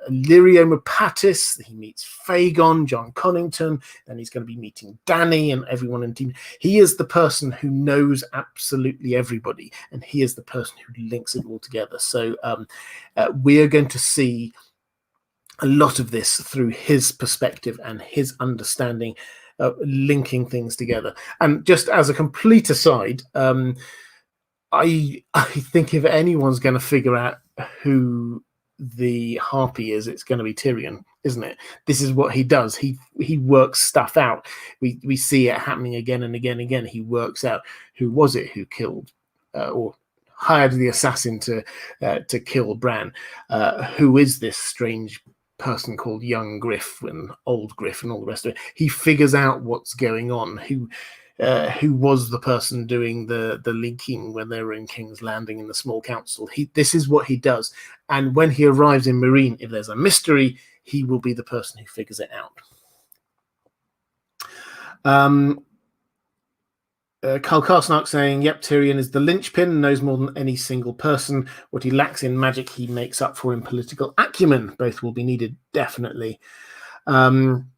Mopatis, he meets Fagon, John Connington, then he's going to be meeting Dany and everyone in team. He is the person who knows absolutely everybody, and he is the person who links it all together. So we are going to see a lot of this through his perspective and his understanding of linking things together. And just as a complete aside, I think if anyone's going to figure out who the Harpy is, it's going to be Tyrion, isn't it? This is what he does. He works stuff out. We see it happening again and again and again. He works out who was it who killed or hired the assassin to kill Bran. Who is this strange person called Young Griff and Old Griff and all the rest of it? He figures out what's going on. Who was the person doing the linking when they were in King's Landing in the small council. This is what he does. And when he arrives in Meereen, if there's a mystery, he will be the person who figures it out. Carl Karsnark saying, yep, Tyrion is the linchpin, knows more than any single person. What he lacks in magic, he makes up for in political acumen. Both will be needed, definitely. Jochen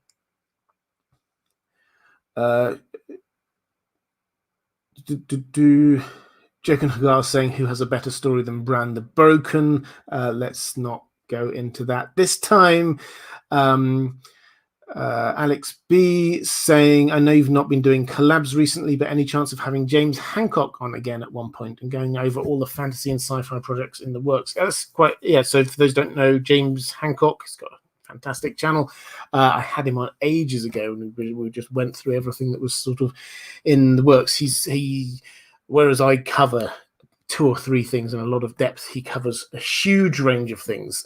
Hagar saying, who has a better story than Bran the Broken? Let's not go into that this time. Alex B saying, I know you've not been doing collabs recently, but any chance of having James Hancock on again at one point and going over all the fantasy and sci-fi projects in the works? That's quite, yeah. So for those who don't know, James Hancock, he's got a fantastic channel. I had him on ages ago, and we just went through everything that was sort of in the works. Whereas I cover 2 or 3 things in a lot of depth, he covers a huge range of things.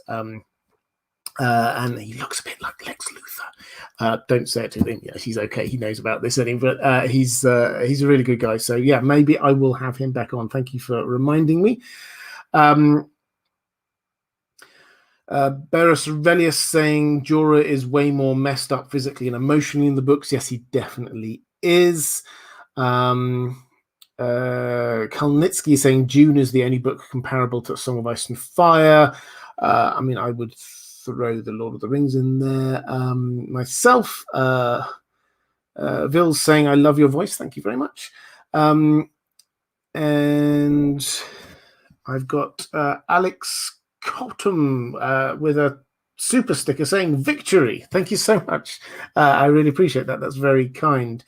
And he looks a bit like Lex Luthor. Don't say it to him. Yes, he's okay. He knows about this anyway. But he's a really good guy. So yeah, maybe I will have him back on. Thank you for reminding me. Berus Aurelius saying Jorah is way more messed up physically and emotionally in the books. Yes, he definitely is. Kalnitsky saying Dune is the only book comparable to A Song of Ice and Fire. I mean, I would throw The Lord of the Rings in there myself. Ville's saying, I love your voice. Thank you very much. And I've got Alex Cotton with a super sticker saying victory. Thank you so much. I really appreciate that. That's very kind.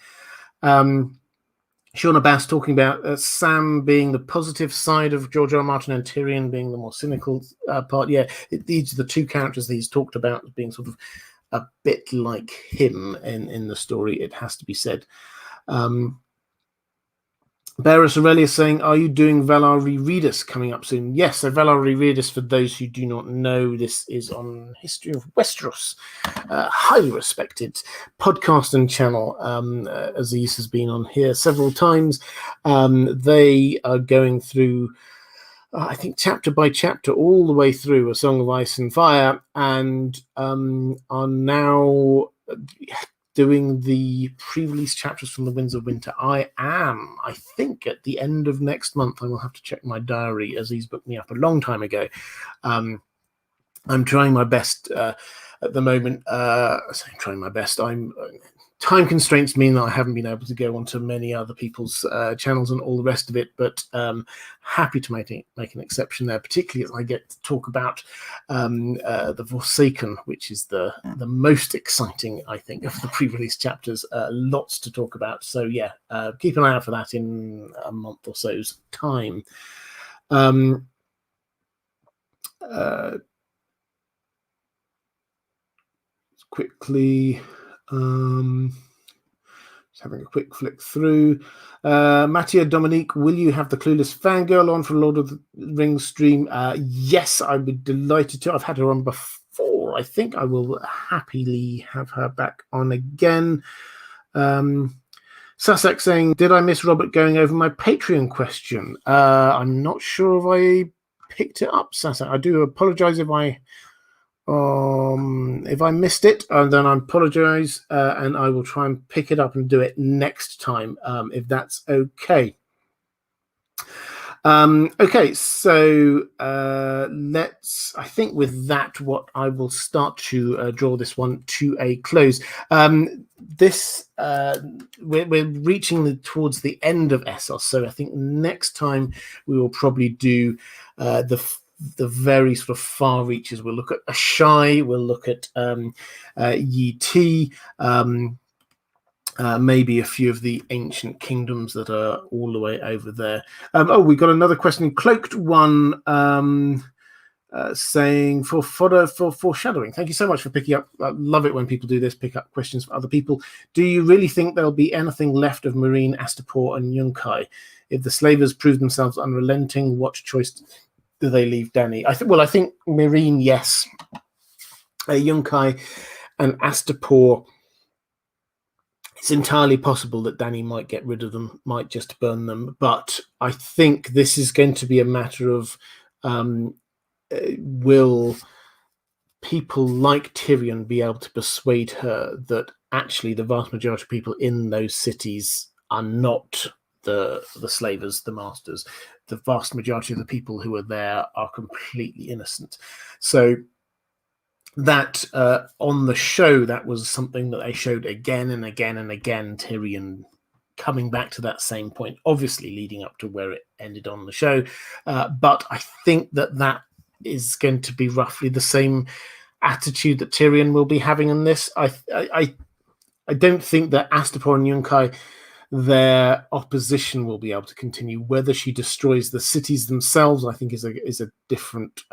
Shauna Bass talking about Sam being the positive side of George R. R. Martin and Tyrion being the more cynical part. Yeah, these are the 2 characters that he's talked about as being sort of a bit like him in the story, it has to be said. Berus Aurelius saying, are you doing Valar Rereadus coming up soon? Yes, so Valar Rereadus, for those who do not know, this is on History of Westeros, highly respected podcast and channel. Aziz has been on here several times. They are going through I think chapter by chapter, all the way through A Song of Ice and Fire, and are now doing the pre-release chapters from the Winds of Winter. I think, at the end of next month. I will have to check my diary, as he's booked me up a long time ago. I'm trying my best at the moment. Trying my best. Time constraints mean that I haven't been able to go onto many other people's channels and all the rest of it, but happy to make an exception there, particularly as I get to talk about the Forsaken, which is the most exciting, I think, of the pre-release chapters. Lots to talk about. So yeah, keep an eye out for that in a month or so's time. Quickly, just having a quick flick through. Mattia Dominique, will you have the Clueless Fangirl on for Lord of the Rings stream? Yes, I would be delighted to. I've had her on before. I think I will happily have her back on again. Sussex saying, did I miss Robert going over my Patreon question? I'm not sure if I picked it up, Sussex. I do apologize if I missed it, then I apologize, and I will try and pick it up and do it next time, if that's okay. Okay, so I think with that, what I will start to draw this one to a close. We're reaching towards the end of Essos, so I think next time we will probably do the very sort of far reaches. We'll look at Ashai, we'll look at Yi Ti, maybe a few of the ancient kingdoms that are all the way over there. We got another question, Cloaked One, saying for foreshadowing. Thank you so much for picking up. I love it when people do this, pick up questions for other people. Do you really think there'll be anything left of Meereen, Astapor, and Yunkai? If the slavers prove themselves unrelenting, what choice do they leave Dany? I think Meereen, yes. Yunkai and Astapor, it's entirely possible that Dany might get rid of them, might just burn them. But I think this is going to be a matter of will people like Tyrion be able to persuade her that actually the vast majority of people in those cities are not the slavers, the masters. The vast majority of the people who are there are completely innocent. So that on the show, that was something that they showed again and again and again, Tyrion coming back to that same point, obviously leading up to where it ended on the show. But I think that is going to be roughly the same attitude that Tyrion will be having in this. I don't think that Astapor and Yunkai, their opposition will be able to continue. Whether she destroys the cities themselves, I think is a different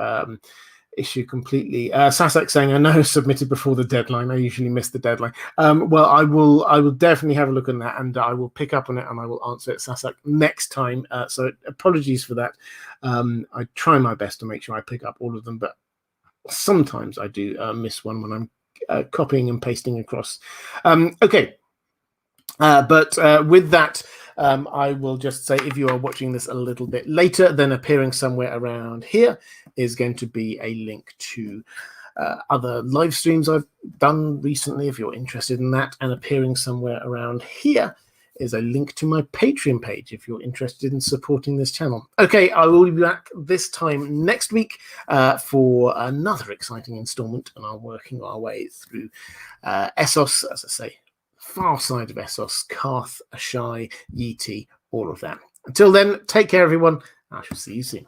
issue completely. Sasek saying, I know submitted before the deadline. I usually miss the deadline. Well, I will definitely have a look at that, and I will pick up on it, and I will answer it, Sasek, next time. So apologies for that. I try my best to make sure I pick up all of them, but sometimes I do miss one when I'm copying and pasting across. Okay. But with that, I will just say, if you are watching this a little bit later, then appearing somewhere around here is going to be a link to other live streams I've done recently, if you're interested in that. And appearing somewhere around here is a link to my Patreon page, if you're interested in supporting this channel. Okay, I will be back this time next week for another exciting installment, and I'm working our way through Essos, as I say, far side of Essos, Karth, Ashai, Yi Ti, all of that. Until then, take care, everyone. I shall see you soon.